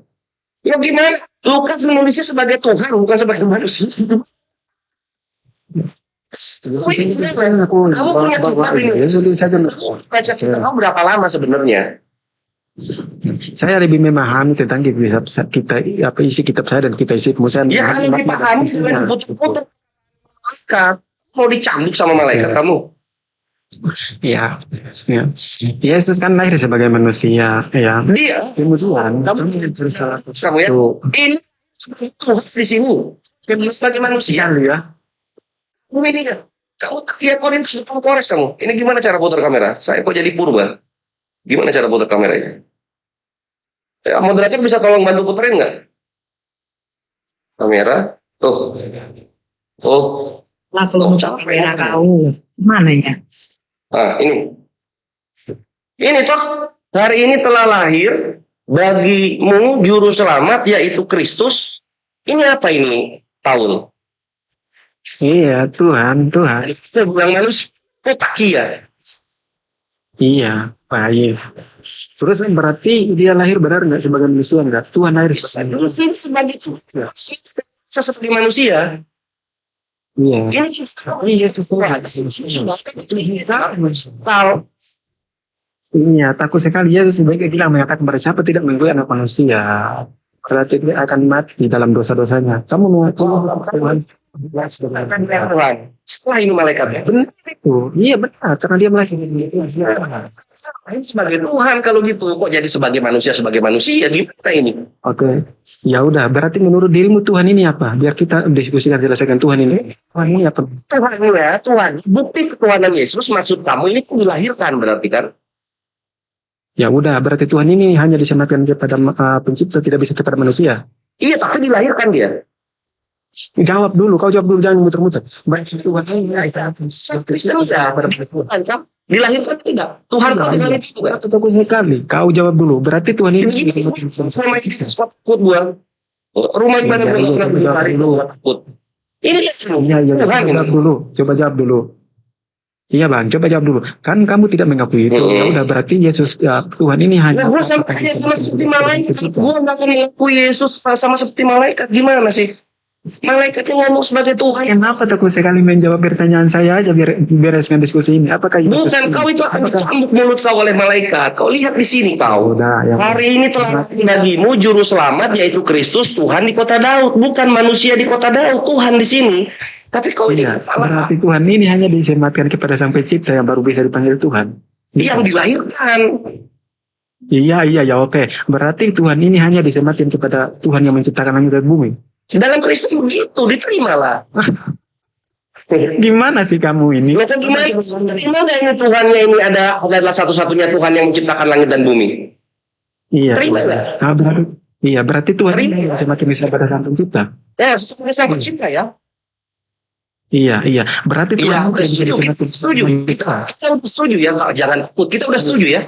Ya gimana? Lukas menulisnya sebagai Tuhan bukan sebagai manusia. Kamu punya kitab ini. Yesus saja. Baca kitab kamu berapa lama sebenarnya? Saya lebih memahami tentang kita apa isi kitab saya dan kita isi musan. Ya kalau dipahami sudah diputar-putar. Mau dicambuk sama malaikat kamu. Ya. Yesus kan lahir sebagai manusia, ya. Dia Kemudian kamu ya. Ini sebagai Tuhan di sini. Sebagai manusia ya. Ini kan. Kamu lihat Korintus depan Kores kamu. Ini gimana cara putar kamera? Saya kok jadi purba. Gimana cara putar kameranya? Ya, moderator bisa tolong bantu puterin nggak? Kamera. Tuh. Lah kalau mau kamera kau mana ya? Nah, ini. Ini toh hari ini telah lahir bagimu juru selamat yaitu Kristus. Ini apa ini? Paul. Iya, Tuhan. Kita bilang manusia. Potakia. Iya, baik. Terus berarti dia lahir benar nggak sebagai manusia nggak? Tuhan lahir sebagai manusia. Sebagai seperti manusia. Iya. Ini Iya, Tuhan. Iya, takut sekali Yesus sebagai bilang mengatakan kepada siapa tidak mengikuti anak manusia, berarti dia akan mati dalam dosa-dosanya. Kamu mengatakan Tuhan. Setelah ini malaikatnya. benar itu. Iya benar, karena dia melahirkan. Ini sebagai Tuhan kalau gitu kok jadi sebagai manusia gimana ini? Oke, ya udah. Berarti menurut dirimu Tuhan ini apa? Biar kita diskusikan jelaskan Tuhan ini. Tuhan ini apa? Tuhan. Bukti ketuhanan Yesus maksud kamu ini dilahirkan berarti kan? Ya udah. Berarti Tuhan ini hanya disematkan kepada pencipta, tidak bisa kepada manusia. Iya tapi dilahirkan dia. Jawab dulu. Kau jawab dulu, jangan muter-muter. Baik Tuhan ini. Kristen udah Tuhan kan? Dilahirkan tidak? Tuhan kau dilahirkan juga. Takut sekali. Kau jawab dulu. Berarti Tuhan ini. Rumah ibadah gue nggak pernah hari itu takut. Ini Iya. Jawab dulu. Coba jawab dulu. Iya Bang, coba jawab dulu. Kan kamu tidak mengakui itu. Ya udah, berarti Yesus Tuhan ini hanya. Gue sama seperti malaikat. Gue nggak akan mengakui Yesus sama seperti malaikat. Gimana sih? Malaikatnya ngomong sebagai Tuhan. Kenapa takut sekali menjawab pertanyaan saya aja biar bereskan diskusi ini? Apakah Yesus Bukan, kau itu akan dicambuk mulut kau oleh malaikat. Kau lihat di sini kau. Udah, ya. Hari ini telah bagimu juru selamat yaitu Kristus, Tuhan di kota Daud, bukan manusia di kota Daud, Tuhan di sini. Tapi kau ini Iya, kepala berarti Tuhan ini hanya disematkan kepada Sang Pencipta yang baru bisa dipanggil Tuhan. yang dilahirkan. Iya, oke. Berarti Tuhan ini hanya disematkan kepada Tuhan yang menciptakan langit dan bumi. Dalam Kristus begitu, diterimalah. Gimana sih kamu ini? Loh, kok gimana? Gimana ini Tuhannya ini adalah satu-satunya Tuhan yang menciptakan langit dan bumi? Iya. Terima nggak? Berarti Tuhan ini semakin bisa pada Sang Pencipta. Ya, sesuai Sang Pencipta ya. Iya. Berarti Tuhan Iya, ini udah bisa setuju. disemakin Setuju. Kita udah setuju ya, Kak. Jangan takut. Kita udah setuju ya.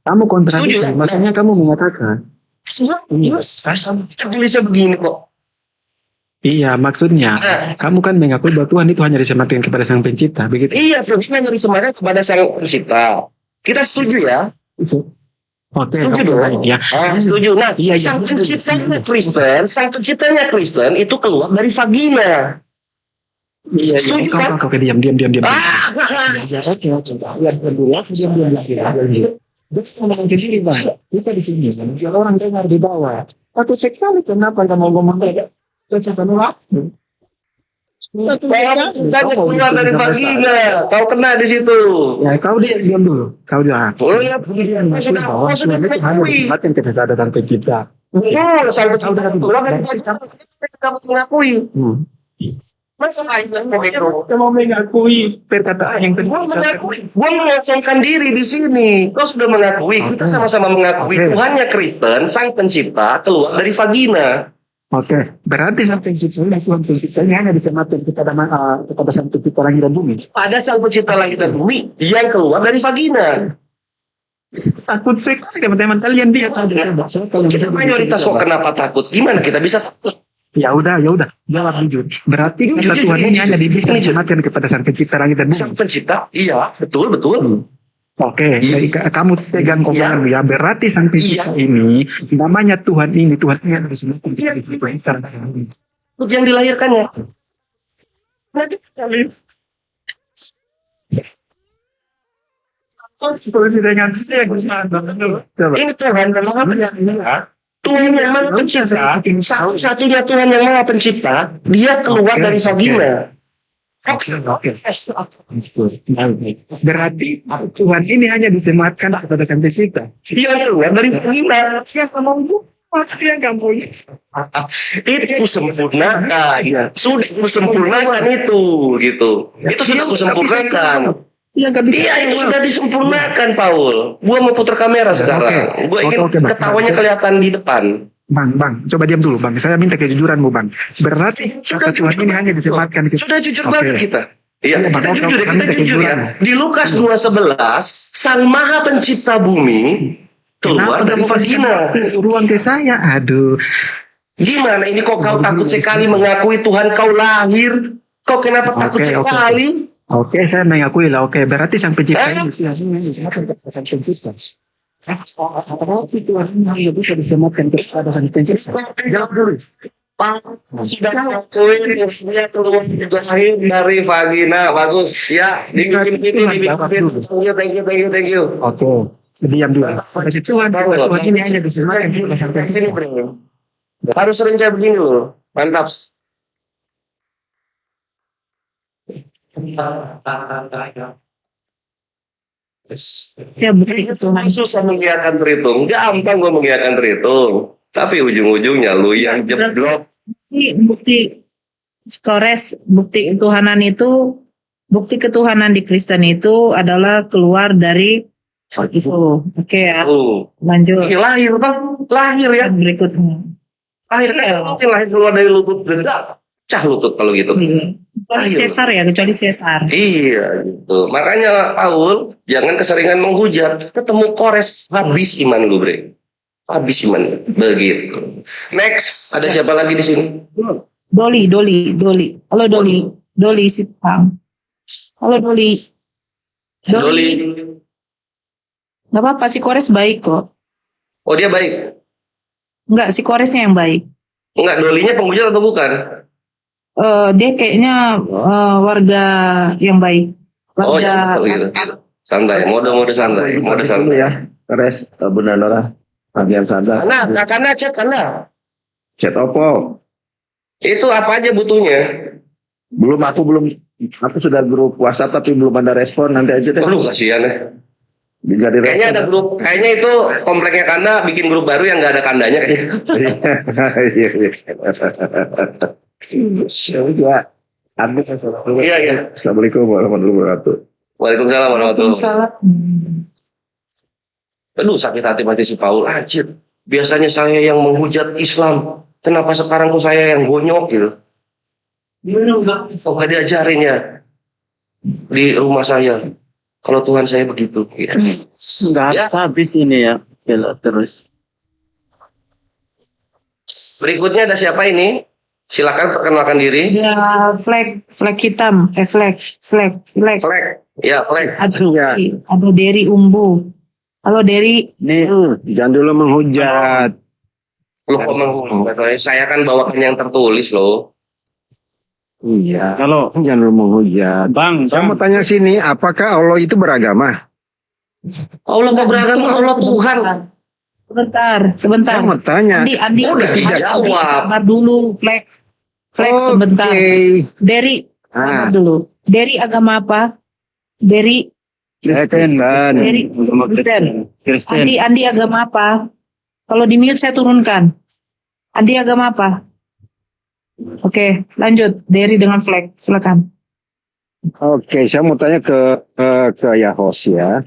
Kamu kontradiksi. Setuju, ya? Maksudnya kamu mengatakan. Yes, kita tulisnya begini kok. Iya, maksudnya kamu kan mengakui bahwa Tuhan itu hanya disematkan kepada Sang Pencipta, begitu? Iya, Tuhan nyari semangat kepada Sang Pencipta. Kita setuju ya. Oke, Setuju oke, dong. baik, ya. Setuju. Nah, Iya. Sang Penciptanya Kristen itu keluar dari vagina. Iya. Setuju, kan? Oke, diam. Ah, Diam dulu. Terus ngomong sendiri, Bang. Kita di sini, biar orang dengar di bawah. Aku sekali kenapa kamu ngomong kayak keluar dari vagina. Kau kena di situ. Ya, kau diam dulu. Kau dia. Oh, ya, Bahwa Tuhan itu hanya disematkan kepada Sang Pencipta. betul, sampai keluar dari vagina. Kamu mengakui. Masa Kita mau mengakui perkataan yang Gua mengosongkan diri di sini. Kau sudah mengakui. Kita sama-sama mengakui Tuhannya Kristen, Sang Pencipta, keluar dari vagina. Oke, berarti Sang Pencipta ini Tuhan Pencipta ini hanya disematkan kepada Sang Pencipta langit dan bumi. Pada Sang Pencipta langit dan bumi yang keluar dari vagina. Takut sekali teman-teman kalian lihat saja. Kita mayoritas kok kenapa takut? Gimana kita bisa takut? Ya udah, jawab jujur. Berarti kata Tuhan ini hanya bisa disematkan kepada Sang Pencipta langit dan bumi. Sang Pencipta, iya, betul. Oke, jadi kamu pegang komandan ya. Berarti Sang Pencipta ini namanya Tuhan ini yang disematkan kepada Sang Pencipta langit dan bumi. Untuk yang dilahirkannya. Solusi dengan saya coba. Ini Tuhan yang Maha Pencipta. Tuhan yang Maha Pencipta. Satu-satunya Tuhan yang Maha Pencipta. Dia keluar dari vagina. Oke. Berarti Tuhan ini hanya disematkan kepada Sang Pencipta. Dia keluar dari vagina. Itu sempurnakan. Sudah kusempurnakan itu, gitu. Itu sudah kusempurnakan. Iya, itu sudah disempurnakan, Paul. Gua mau putar kamera sekarang. Gua ingin ketawanya kelihatan di depan. Bang, coba diam dulu, Bang. Saya minta kejujuranmu, Bang. Berarti kata Tuhan ini hanya disematkan ke... Sudah jujur banget kita. Iya, kita jujur ya. Di Lukas 2:11, Sang Maha Pencipta bumi keluar dari vagina. Ruang ke saya, aduh. Gimana ini kok kau takut sekali mengakui Tuhan kau lahir? Kau kenapa takut sekali? Oke, saya mengakui lah. Oke, berarti Sang Pencipta ini disematkan kepada Sang Pencipta. Berarti Tuhan ini bisa disematkan kepada Sang Pencipta. Jawab dulu. Sudah mengakui dia keluar lahir dari vagina. Bagus ya. Thank you. Oke, diam dulu. Berarti Tuhan ini hanya disematkan kepada Sang Pencipta. Harus sering kayak begini loh. Mantap. Ya, bukti Tuhan. Susah mengiyakan terhitung. Gampang gue mengiyakan terhitung. Tapi ujung-ujungnya lu yang jeblok. Bukti Kores, bukti ketuhanan itu, bukti ketuhanan di Kristen itu adalah keluar dari itu. Oke ya. Lanjut. Lahir kan? Lahir ya. Berikutnya. Lahir kan? Lahir keluar dari lutut beda. Pecah lutut kalau gitu. Kecuali sesar ya, kecuali sesar. Iya gitu. Makanya Paul jangan keseringan menghujat. Ketemu Kores habis iman lu, Bre. Habis iman. Begitu. Next, ada siapa lagi di sini? Doli. Halo Doli Sitang. Halo Doli. Gak apa-apa, si Kores baik kok. Oh, dia baik. Enggak, si Koresnya yang baik. Enggak, Dolinya penghujat atau bukan? Dia kayaknya warga yang baik. Oh ya, Warga betul gitu. Santai, mode santai, mode Dulu santai. ya. Res, benar Nora. Bagian sadar. Karena chat karena Chat Oppo. itu apa aja butuhnya. Aku sudah grup WhatsApp tapi belum ada respon. Nanti aja deh. Perlu kasihan ya. Jadi Kayaknya ada grup, kayaknya itu kompleknya Kanda bikin grup baru yang nggak ada kandanya kayaknya. Iya, iya. Ya, Anda Iya. Assalamualaikum warahmatullahi wabarakatuh. Waalaikumsalam warahmatullahi wabarakatuh. salah. Aduh sakit hati mati si Paul. Anjir. Biasanya saya yang menghujat Islam. Kenapa sekarang kok saya yang bonyok gitu? Kok gak diajarin ya di rumah saya? Kalau Tuhan saya begitu. Gitu. Nggak Ya. habis ini ya. Bela terus. Berikutnya ada siapa ini? Silakan perkenalkan diri. Ada flag hitam, flag. Flag. Ya, flag. Ada Derry Umbu. Halo Derry. Nih, jangan dulu menghujat. Loh kok menghujat? Saya kan bawakan yang tertulis loh. Iya. Kalau Jangan dulu menghujat. Bang, Saya mau tanya sini, apakah Allah itu beragama? Allah gak beragama, Allah Tuhan. Sebentar. Saya mau tanya. Andi, Udah tidak Andi, jawab. sabar dulu, flag sebentar. Oke. Derry, Ah, sabar dulu. Derry agama apa? Derry, saya Kristen. Derry Kristen. Andi agama apa? Kalau di mute saya turunkan. Andi agama apa? Oke, lanjut. Derry dengan flag, silakan. Oke, saya mau tanya ke Yahos ya.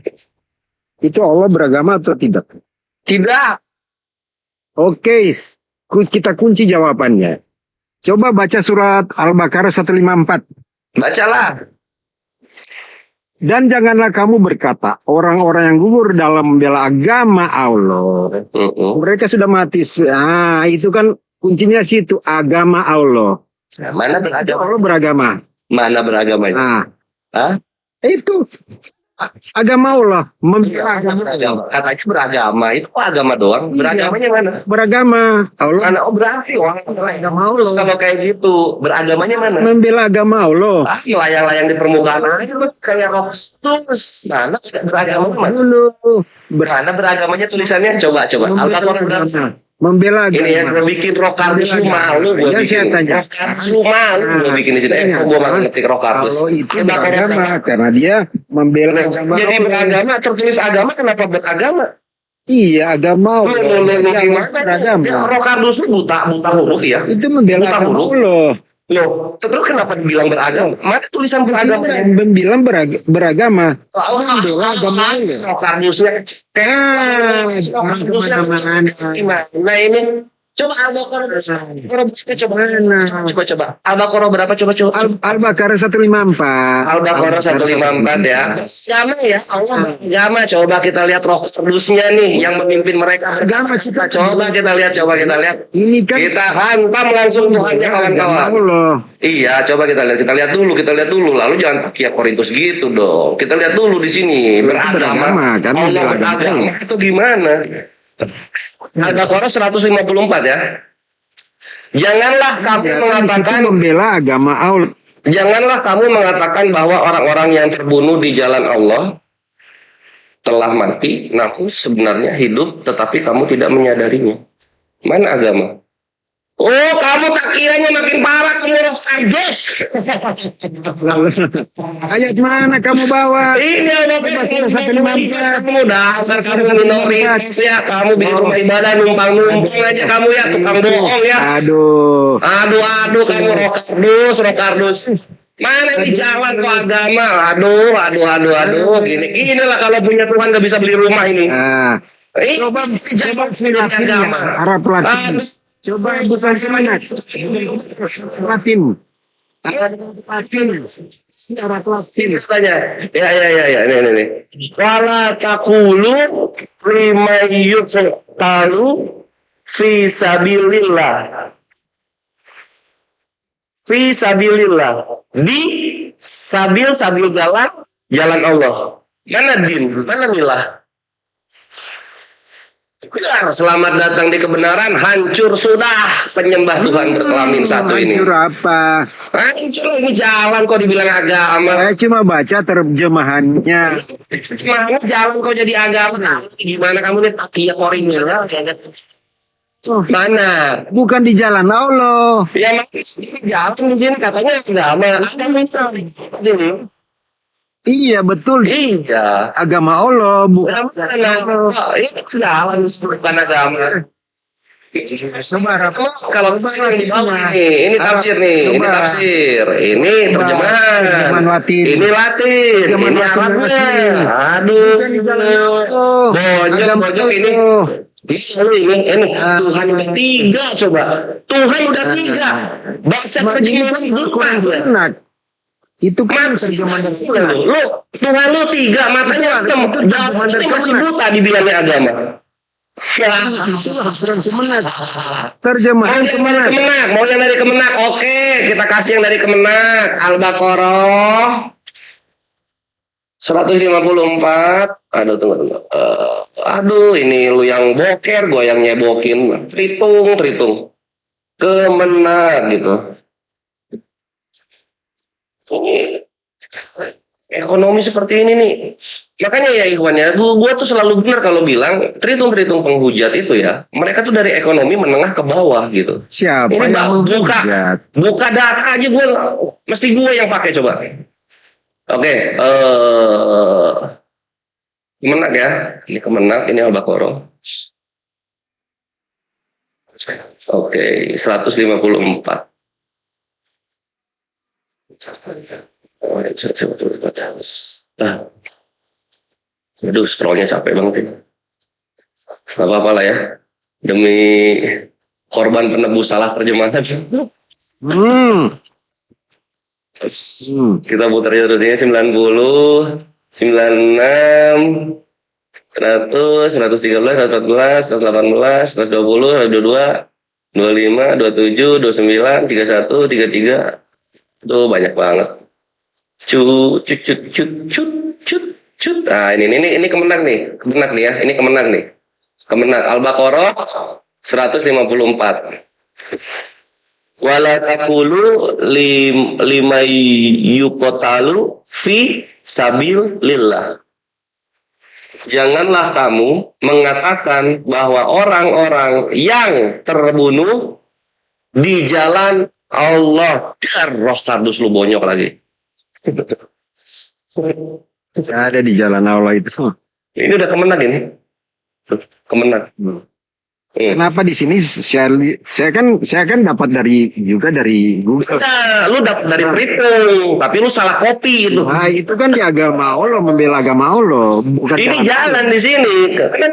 Itu Allah beragama atau tidak? Tidak. Oke, kita kunci jawabannya. Coba baca surat Al-Baqarah 154. Bacalah. Dan janganlah kamu berkata, orang-orang yang gugur dalam membela agama Allah, mereka sudah mati. Ah, itu kan kuncinya situ, agama Allah. Mana Itu beragama? Allah beragama. Mana beragama itu? Nah, Hah? itu agama Allah, membela agama Beragama. Allah. Katanya beragama. Itu kok agama doang? Beragamanya mana? Beragama Allah, Mana? Oh berarti orang agama Terus Allah, kalau kayak gitu, beragamanya mana? membela agama Allah. Ah, layang-layang di permukaan aja lu kayak rockstus. Mana beragamanya mana? Dulu Mana beragamanya tulisannya? Coba. Al-Baqarah berapa? membela Ini yang agama. gue bikin rokardus malu gue Yang saya bikin. tanya. Rokardus malu gue bikin di sini. Gue malah ngetik rokardus. Allah itu beragama karena dia membela agama Jadi Allah. beragama tertulis agama kenapa beragama? Iya, agama Allah. Lu Dia gimana? beragama. Rokardus lu buta huruf ya? Itu membela Buta agama huruf. Allah. Loh, terus kenapa dibilang beragama? Mana tulisan beragama? Bilang beragama. Membela agama Allah. Rokardusnya Rokardusnya gimana? Nah ini coba Al-Baqarah coba Al-Baqarah berapa coba Al-Baqarah 154. Al-Baqarah 154 ya. Agama ya, Allah agama. Coba kita lihat rokardusnya nih yang memimpin mereka beragama. Coba kita lihat. Ini kan Kita hantam langsung Tuhannya kawan-kawan. Allah. Iya, coba kita lihat dulu. Lalu jangan pakai Korintus gitu dong. Kita lihat dulu di sini beragama. Kan Allah beragama itu gimana? Al-Baqarah 154 ya. Janganlah kamu mengatakan membela agama Allah. Janganlah kamu mengatakan bahwa orang-orang yang terbunuh di jalan Allah telah mati, namun sebenarnya hidup, tetapi kamu tidak menyadarinya. Mana agama? Oh, kamu kiranya makin parah, kamu roh kades. Ayat mana kamu bawa? Ini ada kamu dasar kamu minoritas ya, kamu bikin rumah ibadah numpang aja kamu ya, tukang bohong ya. Aduh. Aduh, kamu roh kardus. Mana ini jalan kok agama? Aduh. Gini lah kalau punya Tuhan gak bisa beli rumah ini. Nah, Coba agama. Arab Latin. Coba bukan semangat. Latin. Arab Latin. Tanya. Ya. Ini. Wala takulu lima yutalu fi sabilillah. Di sabil jalan Allah. Mana din? Mana milah? Benar, selamat datang di kebenaran, hancur sudah penyembah Tuhan berkelamin satu ini. Hancur apa? Hancur lah, ini jalan kok dibilang agama. Saya cuma baca terjemahannya. Mana jalan kok jadi agama? Gimana kamu nih takia koringnya? Mana? Bukan di jalan Allah. Ya ini jalan di sini katanya agama. Agama itu. Iya betul. Iya. Agama Allah bukan. Ini jalan bukan agama. Kalau di bawah nih, ini tafsir nih, ini tafsir, ini terjemahan, Latin. ini Latin, ini Arabnya. Aduh, bojok ini. Ini Tuhan udah tiga, coba. Tuhan udah tiga. Baca terjemahan Quran. Itu kan terjemahan dari lu Tuhan lu tiga, matanya ini masih buta dibilangnya agama. Terjemahan Kemenak. Mau yang dari Kemenak? Oke, kita kasih yang dari Kemenak. Al-Baqarah 154. Aduh, tunggu. Aduh, ini lu yang boker, gua yang nyebokin. Tritung. Kemenak gitu. Ini ekonomi seperti ini nih. Makanya ya Ikhwan ya, gua tuh selalu benar kalau bilang tritung penghujat itu ya, mereka tuh dari ekonomi menengah ke bawah gitu. Siapa ini yang buka data aja mesti gue yang pakai coba. Oke, Kemenak ya, ini Kemenak, ini Al-Baqarah. Oke, 154. Aduh, scrollnya capek banget ini. Gak apa-apa lah ya, demi korban penebus salah terjemahan. Kita putarnya terusnya 90, 96, 100, 113, 114, 118, 120, 122, 25, 27, 29, 31, 33. Tuh banyak banget. Cut. Nah, ini Kemenak nih. Kemenak nih ya. Ini Kemenak nih. Kemenak Al-Baqarah 154. Wala taqulu lima yuqtalu fi sabilillah. Janganlah kamu mengatakan bahwa orang-orang yang terbunuh di jalan Allah. Roh kardus lu bonyok lagi. ada di jalan Allah itu. Ini udah Kemenak ini. Kemenak. Kenapa di sini saya kan dapat dari Google. Nah, lu dapat dari Tritung, tapi lu salah copy itu. Nah, itu kan di agama Allah, membela agama Allah, bukan ini jalan di sini. Kenapa